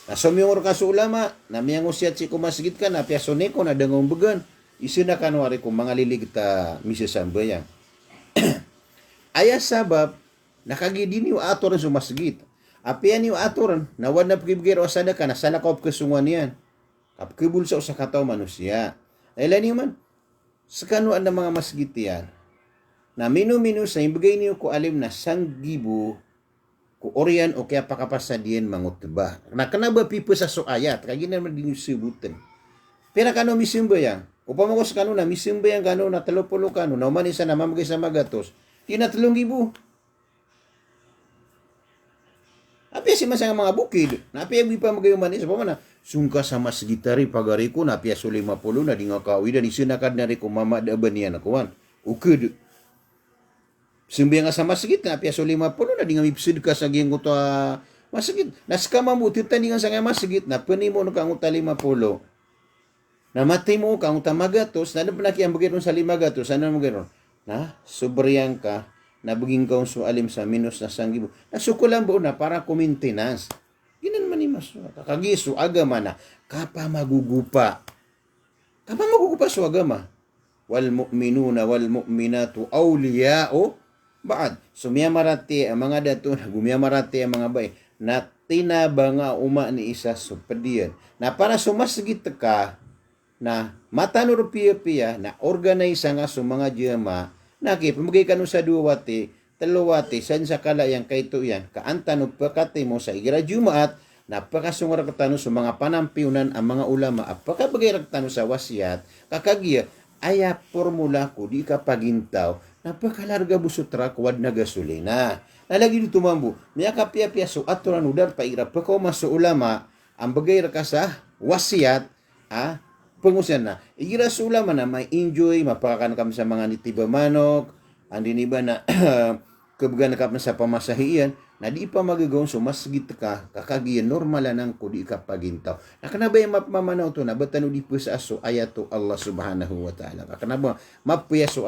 Na sumiyor ka sa ulama na miyang usyat si kumasgit ka na piasone ko na dangong began. Isuna kanwari ko mga liligta misasambayang. Aya sabab nakagidin yung atoran sa masgit. Apian yung atoran nawad na pagibigay o sada ka na sana ka kasungan yan. Kapkibul sa usa ka tawo manusia. Ela niyo man sa kanuan ng mga masgit yan. Na minu-minu sa ibigay niyo ko alim na 1,000 ko orian o kaya pakapasadian mangutba. Na kanaba pipo sa so ayat kaya naman din yung sibutan. Pero kano misimba yan? Upama ko sa kano na misimba yan kano na 30 kano na umanisa na mamagay sa magatos. Di na 3,000. Apia si masang mga bukid. Na apia pa magayuman isa pa na sungka sa masgitari pagari ko na apia so 50 na di nga kawi dan isinakad na rin ko mama da banian akuan. Ukid. Simbiyan nga sa masgit na apia so 50 na di nga mipsid ka sa giyang uta masgit. Naska mamutit ta di nga sa nga masgit na panimo no kang uta 50. Namatay mo kang uta magatos na napanakiyang bagay sa 500 ano mo gano'n? Na sobrang ka nabuging kaong sualim sa minus na 1,000. Nasukulan ba na para ko maintenance. Ginan man ni mas kakagiso agama na kapa magugupa. Kapa magugupa so agama. Wal mu'minuna wal mu'minatu awliya'u ba'd. Sumiyamarati ang mga dato na gumiyamarati ang mga bay na tinabanga uma ni isa supedian. Na para sumasgit ka na matanur piya na organize nga sa mga jama na pamagay kanu sa duwati talawati san sa kalayang kayto yan kaantan og pakati mo sa igira jumaat napakasungar katano sa mga panampiunan ang mga ulama apakabagay ragtano sa wasiat kakagya aya formula ko di ka pagintaw napakalarga busutra kuwad na gasolina nalagi dito mambu miya kapya so aturan udar paira pakaw maso ulama ang bagay ra ka sa wasiat pengusyan na. Igira sa ulama na may enjoy, mapakakan kami sa mga nitiba manok, andin iba na kabagan ka sa pamasahiyan, na di pa magagawin so masgit ka, kakagiyan, normal lang ko di ka pagintaw. Nakanaba yung mapamanaw to, na batano di po sa aso, ayato Allah subhanahu wa ta'ala. Nakanaba, mapuyaso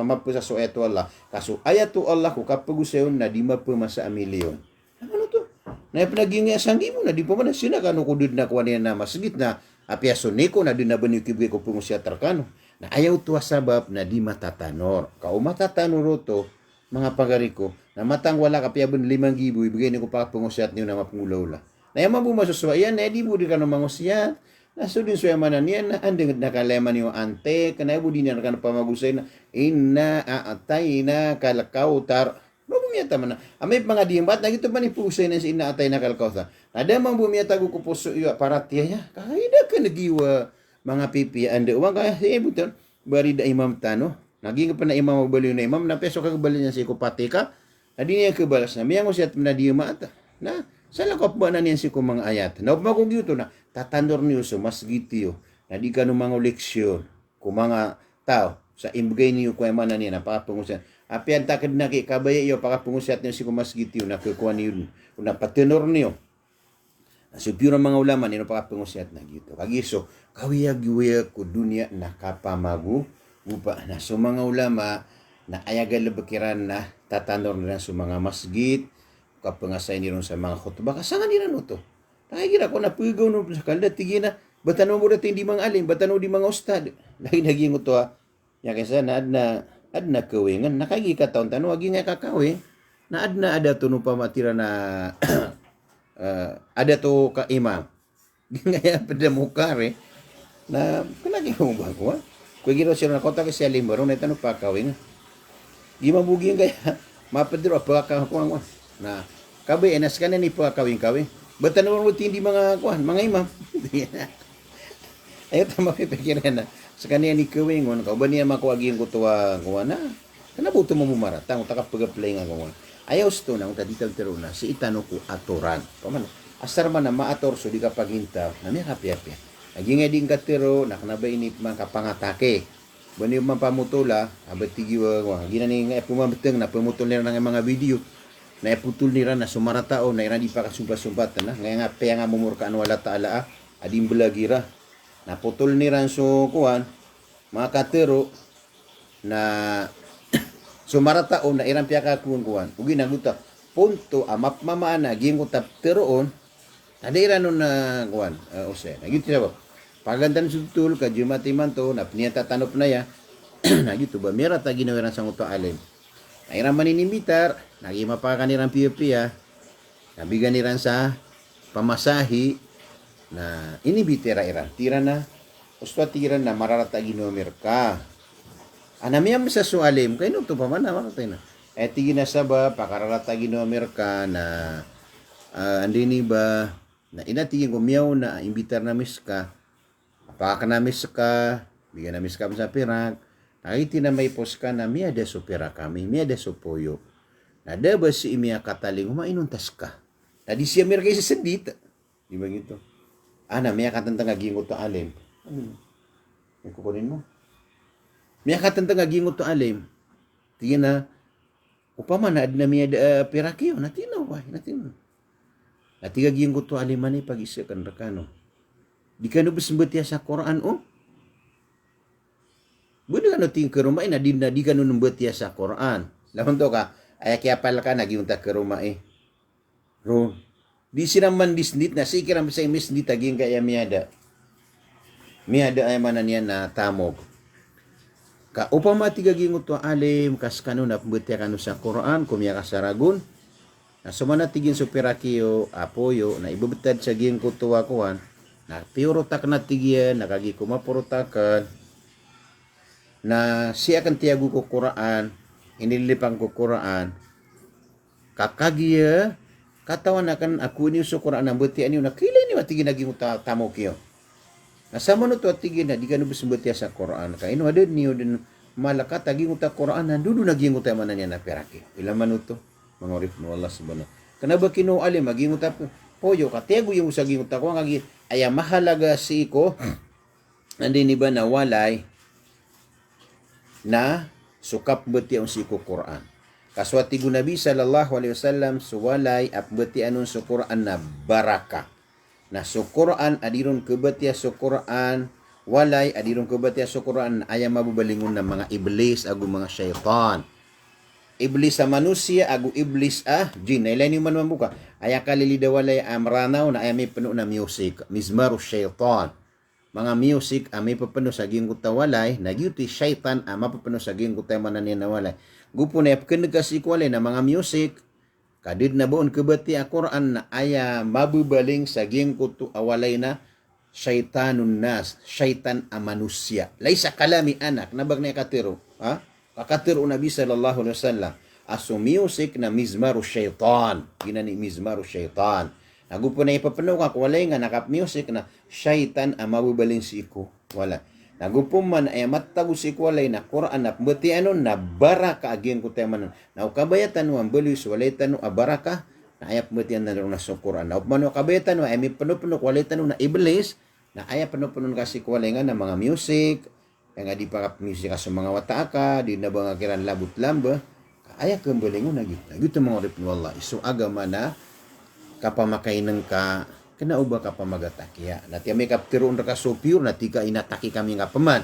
ayato Allah. Kaso ayato Allah ko kapagusayon na di mapumasa amilyon. Ano to? Na pinaging asanggi mo na, di pa man na sila, kano ko din na kuha niya na masgit na, apiaso niko na dinabani kibigay ko pungusya tarkano. Na ayaw tuwa sabab na di matatanor. Kau matatanor to, mga pagariko, na matang wala ka piyaban 5,000, ibigay ni ko pa pangusyat niyo na mapungulaw la. Na yaman po masuswa, yan, di mo di ka na mangusyat. Naso din suya manan yan, na andeng nakaleman niyo ante, kanay mo din yan ka na pamagusay na, ina, aatay na, kalakaw, tar, no bumiyata man na. Amay mga diimbat, nagito ba ni pusay na si ina atay na kalakaw ta. Nada mang bumiyata ko puso iyo, para tiya, kahida ka nagiwa, mga pipi, ande, uwang kaya, buton, bari da imam tano, naging pa na imam magbaliw na imam, na peso kagabali niya si kupati ka, adi niya kabalas na, miyang usyat na di mata, na, sa lakop ba na niyan si kumang ayat, na upmakong yuto na, tatandor niyo so, mas gitiyo, na di ka nung mga leksyon, kung mga tao, sa imbigay niyo kwa man na niya, napakapangusyan, apian takad na kay kabaya iyo, pakapangusyat niyo si kumas gitiyo, na kukuha niyo, na patinor niyo, so puro mga ulaman, niyo pakapangusyat na gito, kagiso, kawiyag-wiyag ko dunia nakapamagu, upa na so mga ulama, na ayagal bakiran na tatandor na sa mga masjid, kapangasay niron sa mga khutbah, kasangan nila no to. Nakikira ko na pugaw no sa kanda, tigina, batano mo natin di mga alim, batano di mga ustad. Naging ko to ha, kaysa na adna kawingan, nakagika taon tano, agi nga kakawin, na adna ada to no pamatira na, ada to ka imam. Gingaya pada mukar na kanagi mo ba ko ha? Kung gino siya na kontak siya limbaro, na ito no pakawin. Di mabuging kaya, mapadiro, pakawin na, kabe, enas ka na ni pakawin-kawin. Ba't ano mo hindi mga kuhan, mga imam? Ayaw ito mapipikiran na. Sa kanya ni kawingon, kau ba niya makuagin ko tuwa kuha na? Kanabuto mo mumaratang, utakap pag-apply nga kuha. Ayaw ito na, kung taditag-tiro na, si itano ko aturan. Pamano, asar man na maator, so di ka paginta, na may hapi-hapi. Naging nga din katiro, nakanaba inip mga kapangatake. Bani yung mampamutula, abat tigiwa, ginani nga pumabatang na pamutol nila ng mga video. Na iputol nila na sumaratao, na iran di pa kasumpat-sumpat na. Ngayon nga, paya nga mumurkaan wala taala, adim belagira. Naputol nila so kuhan, mga katiro, na sumaratao, na iran paya kakuhan. Ugi naguta, punto, amap mamaan na, giyong kutap tiroon, ada iran nun na kuhan, ose, nagito siya ba? Pagandan sutul ka jumatiman to na piniyata tanop na ya na gitu ba mera ta ginawiran sang uto alim na iran maninimbitar nagi mapakaniran piya-piya nabigan niran sa pamasahi na ini bitera iran tira na uswa tira na mararata ginomir ka anamiyam sa sualim kay no to pa man na na tigi na saba pakararata ginomir ka na andini ba na inatigin ko miyaw na imbitar na miska pakanamis ka, bigyan namis ka sa pirak, nakiti na may pos ka na miya de so pira kami, miya de so poyo. Nada ba si imiya kataling, umainuntas ka. Tadi siya mir kayo sa sendita. Di ba gitu? Ana, miya katantang agingot to alim. Ano? May kukunin mo. Miya katantang agingot to alim. Tingin na, upama na adna miya de pirakyo, natinaw ba? Natinaw. Natiga gingot to alim man pag-isya kan rakano. Di ka nubos mbetiya sa Quran, oh. Budo ka no ting ke rumah na di ka numbetiya sa Quran. Laman to ka, ay kaya pala ka nagiunta ke rumah Ro, di sinaman disnit na sikiram sa imis di taging kaya miyada. Miyada ay manan yan na tamog. Ka upama tiga gingot to alim kas kanu na mbetiya kanu sa Quran kumya ka sa ragun. Na sumana tigin supirakiyo apoyo na ibubetad sa gingot to wakuan. Na piurotak na tigyan, nakagi kumapurutakan, na siya kan tiyago ko Quran, inilipang ko Quran, kakagiya, katawan akan ako niyo sa Quran, ang butian niyo, nakilay niyo atigin naging tamo kiyo. Nasama no to atigin na, di ka nubos butiya sa Quran, kaya ino adad niyo din malakat, aging uta Quran, nandudo naging uta man niya na peraki. Ilaman ito, mga orif mo Allah subhanahu. Kanaba kinuali, maging uta poyo, katego yung usaging uta ko, ay mahalaga si ko andi ni ba na walay na sukap beti ang si ko Quran. Kaswati gu Nabi sallallahu alaihi wasallam suwalay ap beti anon sa Quran na baraka. Na sa Quran adiron kebeti sa Quran walay adiron kebeti sa Quran aya mabubalingon na mga iblis agu mga syaitan. Iblis sa manusia agu iblis jin nailan yung man mabuka aya kalili dawalay amranaw na aya may puno na music mizmaru syaitan mga music may papano sa giyong kutawalay, nagyuti syaitan mapapano sa giyong kutayman na niya nawalay. Gupo na yapkan kasi kuwalay na mga music, kadid na buon kabati Quran na aya mabubaling sa giyong kutawalay na syaitanun nas, syaitan manusia. Laysa kalami anak, nabag na katiro. Kakatiro Nabi sallallahu alaihi wasallam. Aso music na mizmaru syaitan. Ginani mizmaru syaitan. Nagupo na ipapanaw ka, walay nga nakap music na syaitan mabubaling si iko. Wala. Nagupo man ay matago si iko walay na Quran na pati na baraka agyan ko tayo manon. Na ukabayatan mo ang balis, walay tanong baraka, na ayap pati na rin na sa Quran. Na upman ukabayatan mo ay may panupunok, walay tanong na iblis, na ayap panupunok kasi ko walay nga na mga music, kaya nga di pa music sa mga wataaka, di na ba nga kiran labot lamba, kaya kembali mo nagito mga rip ni wallah. So agama na kapamakainang ka, kinauba ka pamagatakya. Nati may kaptiroon ka so pure, nati ka inataki kami nga paman.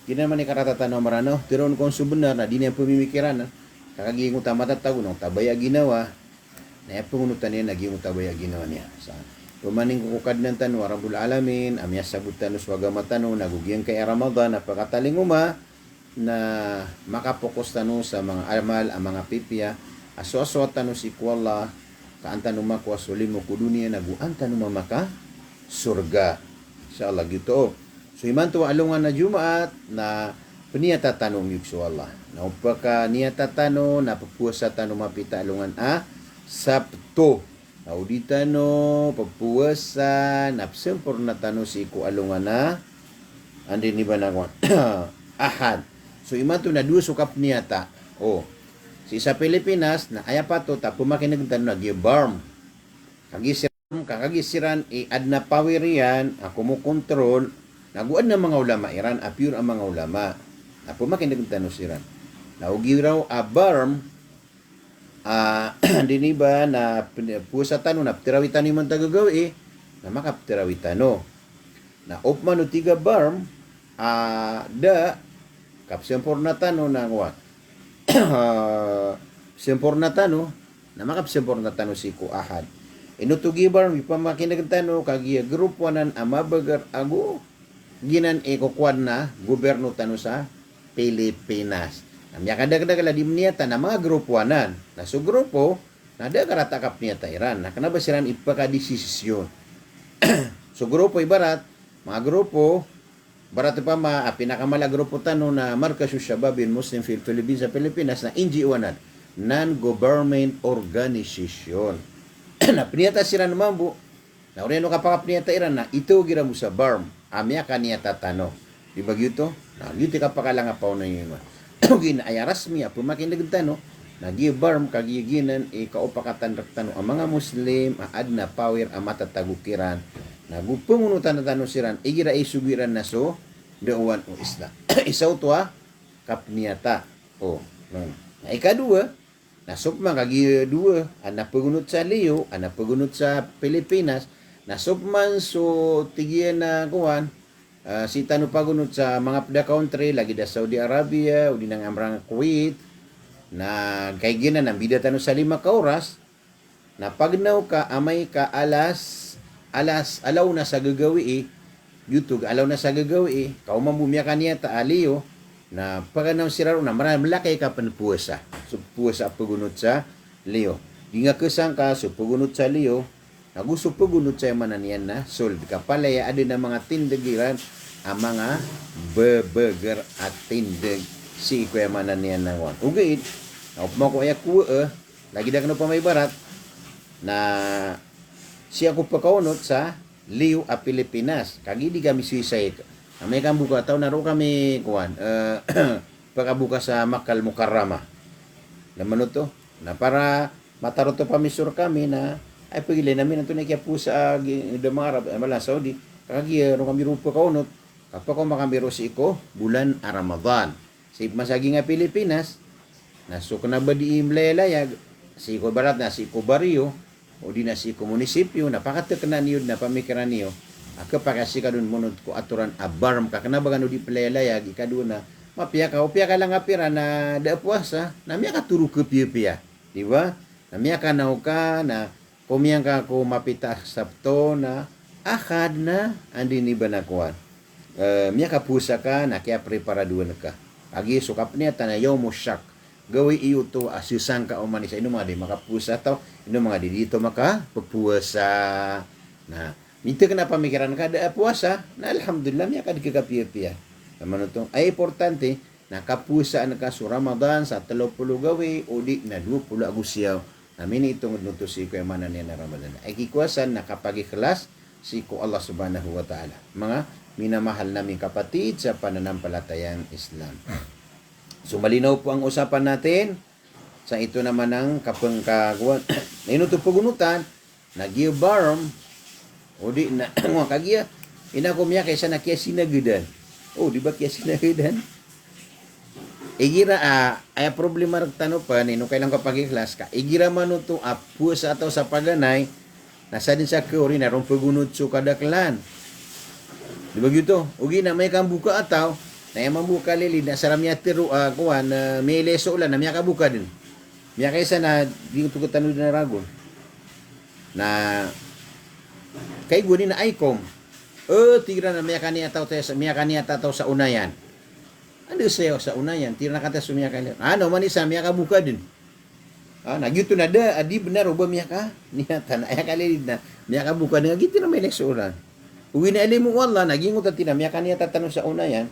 Di naman ni karatatan na marano, tiroon kong subenar na di na pumimikiran. Kakaging utama tatago ng tabaya ginawa, na pungunutan niya, naging utabaya ginawa niya. Sa pumaning kukukad ng tanong, Rabbul Alamin, amya sabutan no swagama tanong, nagugiyang kay Ramadan, napakataling na makapokus tanong sa mga amal, ang mga pipya, aso-aso tanong si kuwala, kaanta numakwa sulimu kudunia, naguanta numamaka, surga. Inshallah, gitu. So, iman to alungan na Jumaat, na peniyata tanong yukso Allah. Na upaka niyata tanong, napapuasa tanong mapita alungan Sabto. Audita no, papuasa, napsempurna tano si iku alungan na, andi ni ba na Ahad. So, iman to na duwa sukap niyata. Si sa Pilipinas, na aya pa to, tapo makinag tanong nag-barm. Kakagisiran, ad na power yan, kumukontrol, naguad na mga ulama, iran, pure ang mga ulama. Tapo makinag tanong siran. Naugi raw, barm, dini ba na pusa tano na ptirawitan ni man tagagawi na makaptirawitano na opman o tiga barm da kapsempor na tano na what sempor na tano na makapsempor na tano si ku ahad inutugi barm ipamakinag tano kagiya group 1 amabagar ago ginan kukuan na gobyerno tano sa Pilipinas. Namya kadagdagala di niyata na mga grupuanan. Na so grupo, na da karatakap niyata Iran. Na kanaba siran ipakadesisyon. So grupo ibarat, mga grupo, barat pa pinakamala grupo tano na Markazu Shababin Muslim Philippines sa Pilipinas na NGO-anan. Non-government organization. Na piniyata sila naman po, na ureno kapakap niyata Iran na ito gira mo sa BARM. Amya ka niyata tano. Di ba gito? Na gito kapakalanga pa na yun. Ay rasmi pumakinag tano nagibarm kagiginan kaupakatan raktano ang mga Muslim ad na power matatagukiran nagupungunutan na tano siran igira isugiran na so dewan o isla isaw to kapniyata na ikadua nasupman kagi-dua napagunot sa Leo napagunot sa Pilipinas nasupman so tigiyan na kuwan si tano pagunot sa mga pda country lagi da Saudi Arabia o di nang amrang Kuwait na kay gina nang bida tano sa 5 ka oras na pagnaw ka amay ka alas alaw na sa gagawi YouTube alaw na sa gagawi kaumamumya kaniya ta aliyo na paganaw siraro na malaki ka panpuasa so puasa pagunot sa Leo di nga kesang ka so pagunot sa Leo nagusto pagunot sa mananian na sold kapalaya adin na mga tindagiran ang mga bebeger at tindag si kuya mananian na wan ugait na upma ko ayak kuwa lagi da kano pa may barat na siya ko pakaunot sa Liu Pilipinas kagi di kami suicide may kambuka taon na ro kami kuwan pagkabuka sa Makal Mukarrama naman to na para mataroto pamisur kami na ay pagili namin ito na kaya po sa Damarab, mala Saudi, kagi kami rupo kaunot, kapag ko makamiro si iko, bulan Ramadan. Si masagi nga Pilipinas, nasuk na ba di imlaylayag, si iko barat na si iko baryo, o di na si iko munisipyo, napakateknan niyo, napamikiran niyo, kapag si ka dun munod ko aturan abarm ka, kanabagan o di playlayag, ikaduna, mapiya ka lang apira na daapuasa, namiya ka turu ke piya-piya, di ba? Namiya ka na kumiyang ka ko mapita sabto na akad na andi ni banakuan miya kapusa ka na kaya preparaduan ka. Agi sukap niya tanayaw mo syak. Gawi iyo to asisang ka o manisa. Ino mga di makapusa to. Ino mga di dito makapusa. Na, minta ka na pamikiran ka da puasa. Na alhamdulillah miya ka di kakapiya-piya. Naman itong ay importante na kapusaan ka sa Ramadan sa 30 gawi o di na 20 Agusyaw. Namin itong nutusi ko yung manan niya na Ramadan. Ay kikwasan na kapag ikhlas si ko Allah subhanahu wa ta'ala. Mga minamahal naming kapatid sa pananampalatayang Islam. So malinaw po ang usapan natin sa ito naman ng kapangkaguan. Na inuto pagunutan, nag-barm, o di na, mga kagiya, inakumya kaysa na kaya sinagidan. Oh, di ba kaya sinagidan? Igira ay problema tano pa nino kailang kapag ikhlas ka. Igira man ito apus atau sa paganay, nasa din sa kuri na rong pagunod so kadaklan. Di ba gito? Ugi na may kang buka ataw, na yung mambuka lili, na saram niya tiro, kuwan, may leso ulan, na miya kabuka din. Miya kaysa na, di ko tanong na ragon. Na, kay guni na ikom. Tigra na miya kaniya tataw sa unayan. Ano sa'yo sa unayan? Tira na kata sumiya kaniya. Ano, manisa, miya kabuka din. Nagyuto na da, adi benar, uba miya ka? Niya, tanaya kalilid na, miya kabuka din, gitu na may leso ulan. Uwi na alim mo wala, naging utati na, miya kaniya tatanong sa unayan,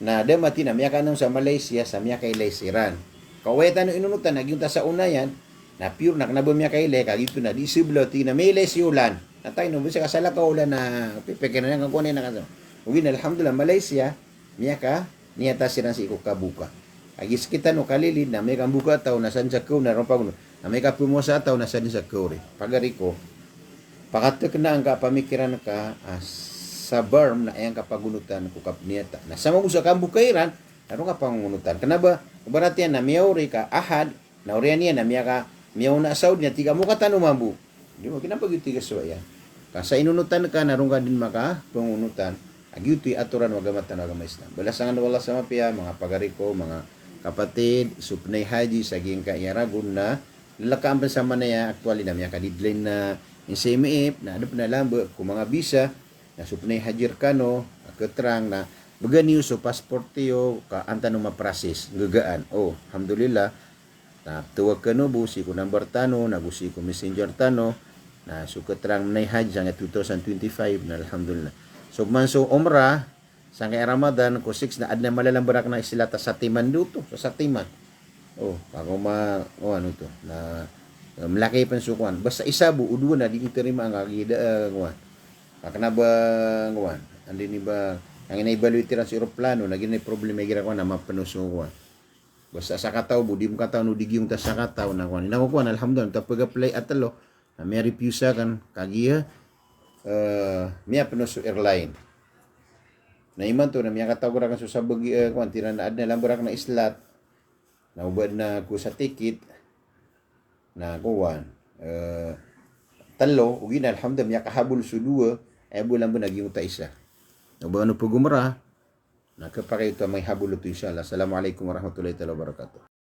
na damati na, miya kanong sa Malaysia, sa miya kay Iran. Kawetan no inunutan, naging ta sa unayan, na pure na kanabo miya kay Le, kagito na, di siblo, ti na may ulan. Natay no, bisa kasala ka ulan na, pipeke na nga kunin na kaso. Uwi na, alhamdulillah, Malaysia, miya ka, niya ta silang si ikukabuka. Agis kita no kalilid na, may kang buka tao, nasan sa ko, na rompag na may kapumosa tao, nasan sa ko rin. Pagari ko, pakatok na ang kapamikiran ka sa berm na ayang kapagunutan ko kapniyata. Na sa mga kang bukairan, ano ka pangunutan? Kanaba, kabaratian na miyawri ka, ahad, na oriyan niya na miyaw na asaw niya, tiga mo katano mambu. Di mo, kinapag yung tiga so yan. Kasa inunutan ka, narong ka din maka pangunutan, agyuto'y aturan wagamatan wagama Islam. Balasangan wala sa mapia, mga pagariko, mga kapatid, supnay haji, saging ka iaragun na, lalakaam pa sa manaya, actually na miya kadidlain na in CMF, na ano pa na lang, kung mga bisa, na supnay hajir ka no, keterang na, baga niyo so passport tiyo, ka anta no maprasis, gagaan. Oh, alhamdulillah, na tuwag ka no, busi ko number tano, nagusi ko messenger tano, na so keterang na hajj, hanggang 2025, na alhamdulillah. So, man so umrah, sa kay Ramadan, ko 6 na adna malalambarak na sila ta sa timan duto, sa satiman. Oh, bago ano to, na malaki pansukuan. Basta isa bu uduan na di terima ang agida nguan. Kakana ba nguan? Andi ni ba ang inaibaluit ran sa eroplano lagi na problema gira ko na mapanusukuan. Basta sa kataw bu di mo kataw no digyong ta sa kataw na kuan. Ina ko kuan alhamdulillah ta pag-apply atalo na may refusa kan kagiya miya panusu airline. Na iman to na miya kataw ra kan sa bagi kuan tira na adna lambarak na islat. Naubad na ko sa ticket na kuwan talo ugi na alhamdulillah kahabol su duwa ay bulan ba naging ta isa no ba ano pagumra nakapakita may habol to inshallah. Assalamualaikum warahmatullahi wabarakatuh.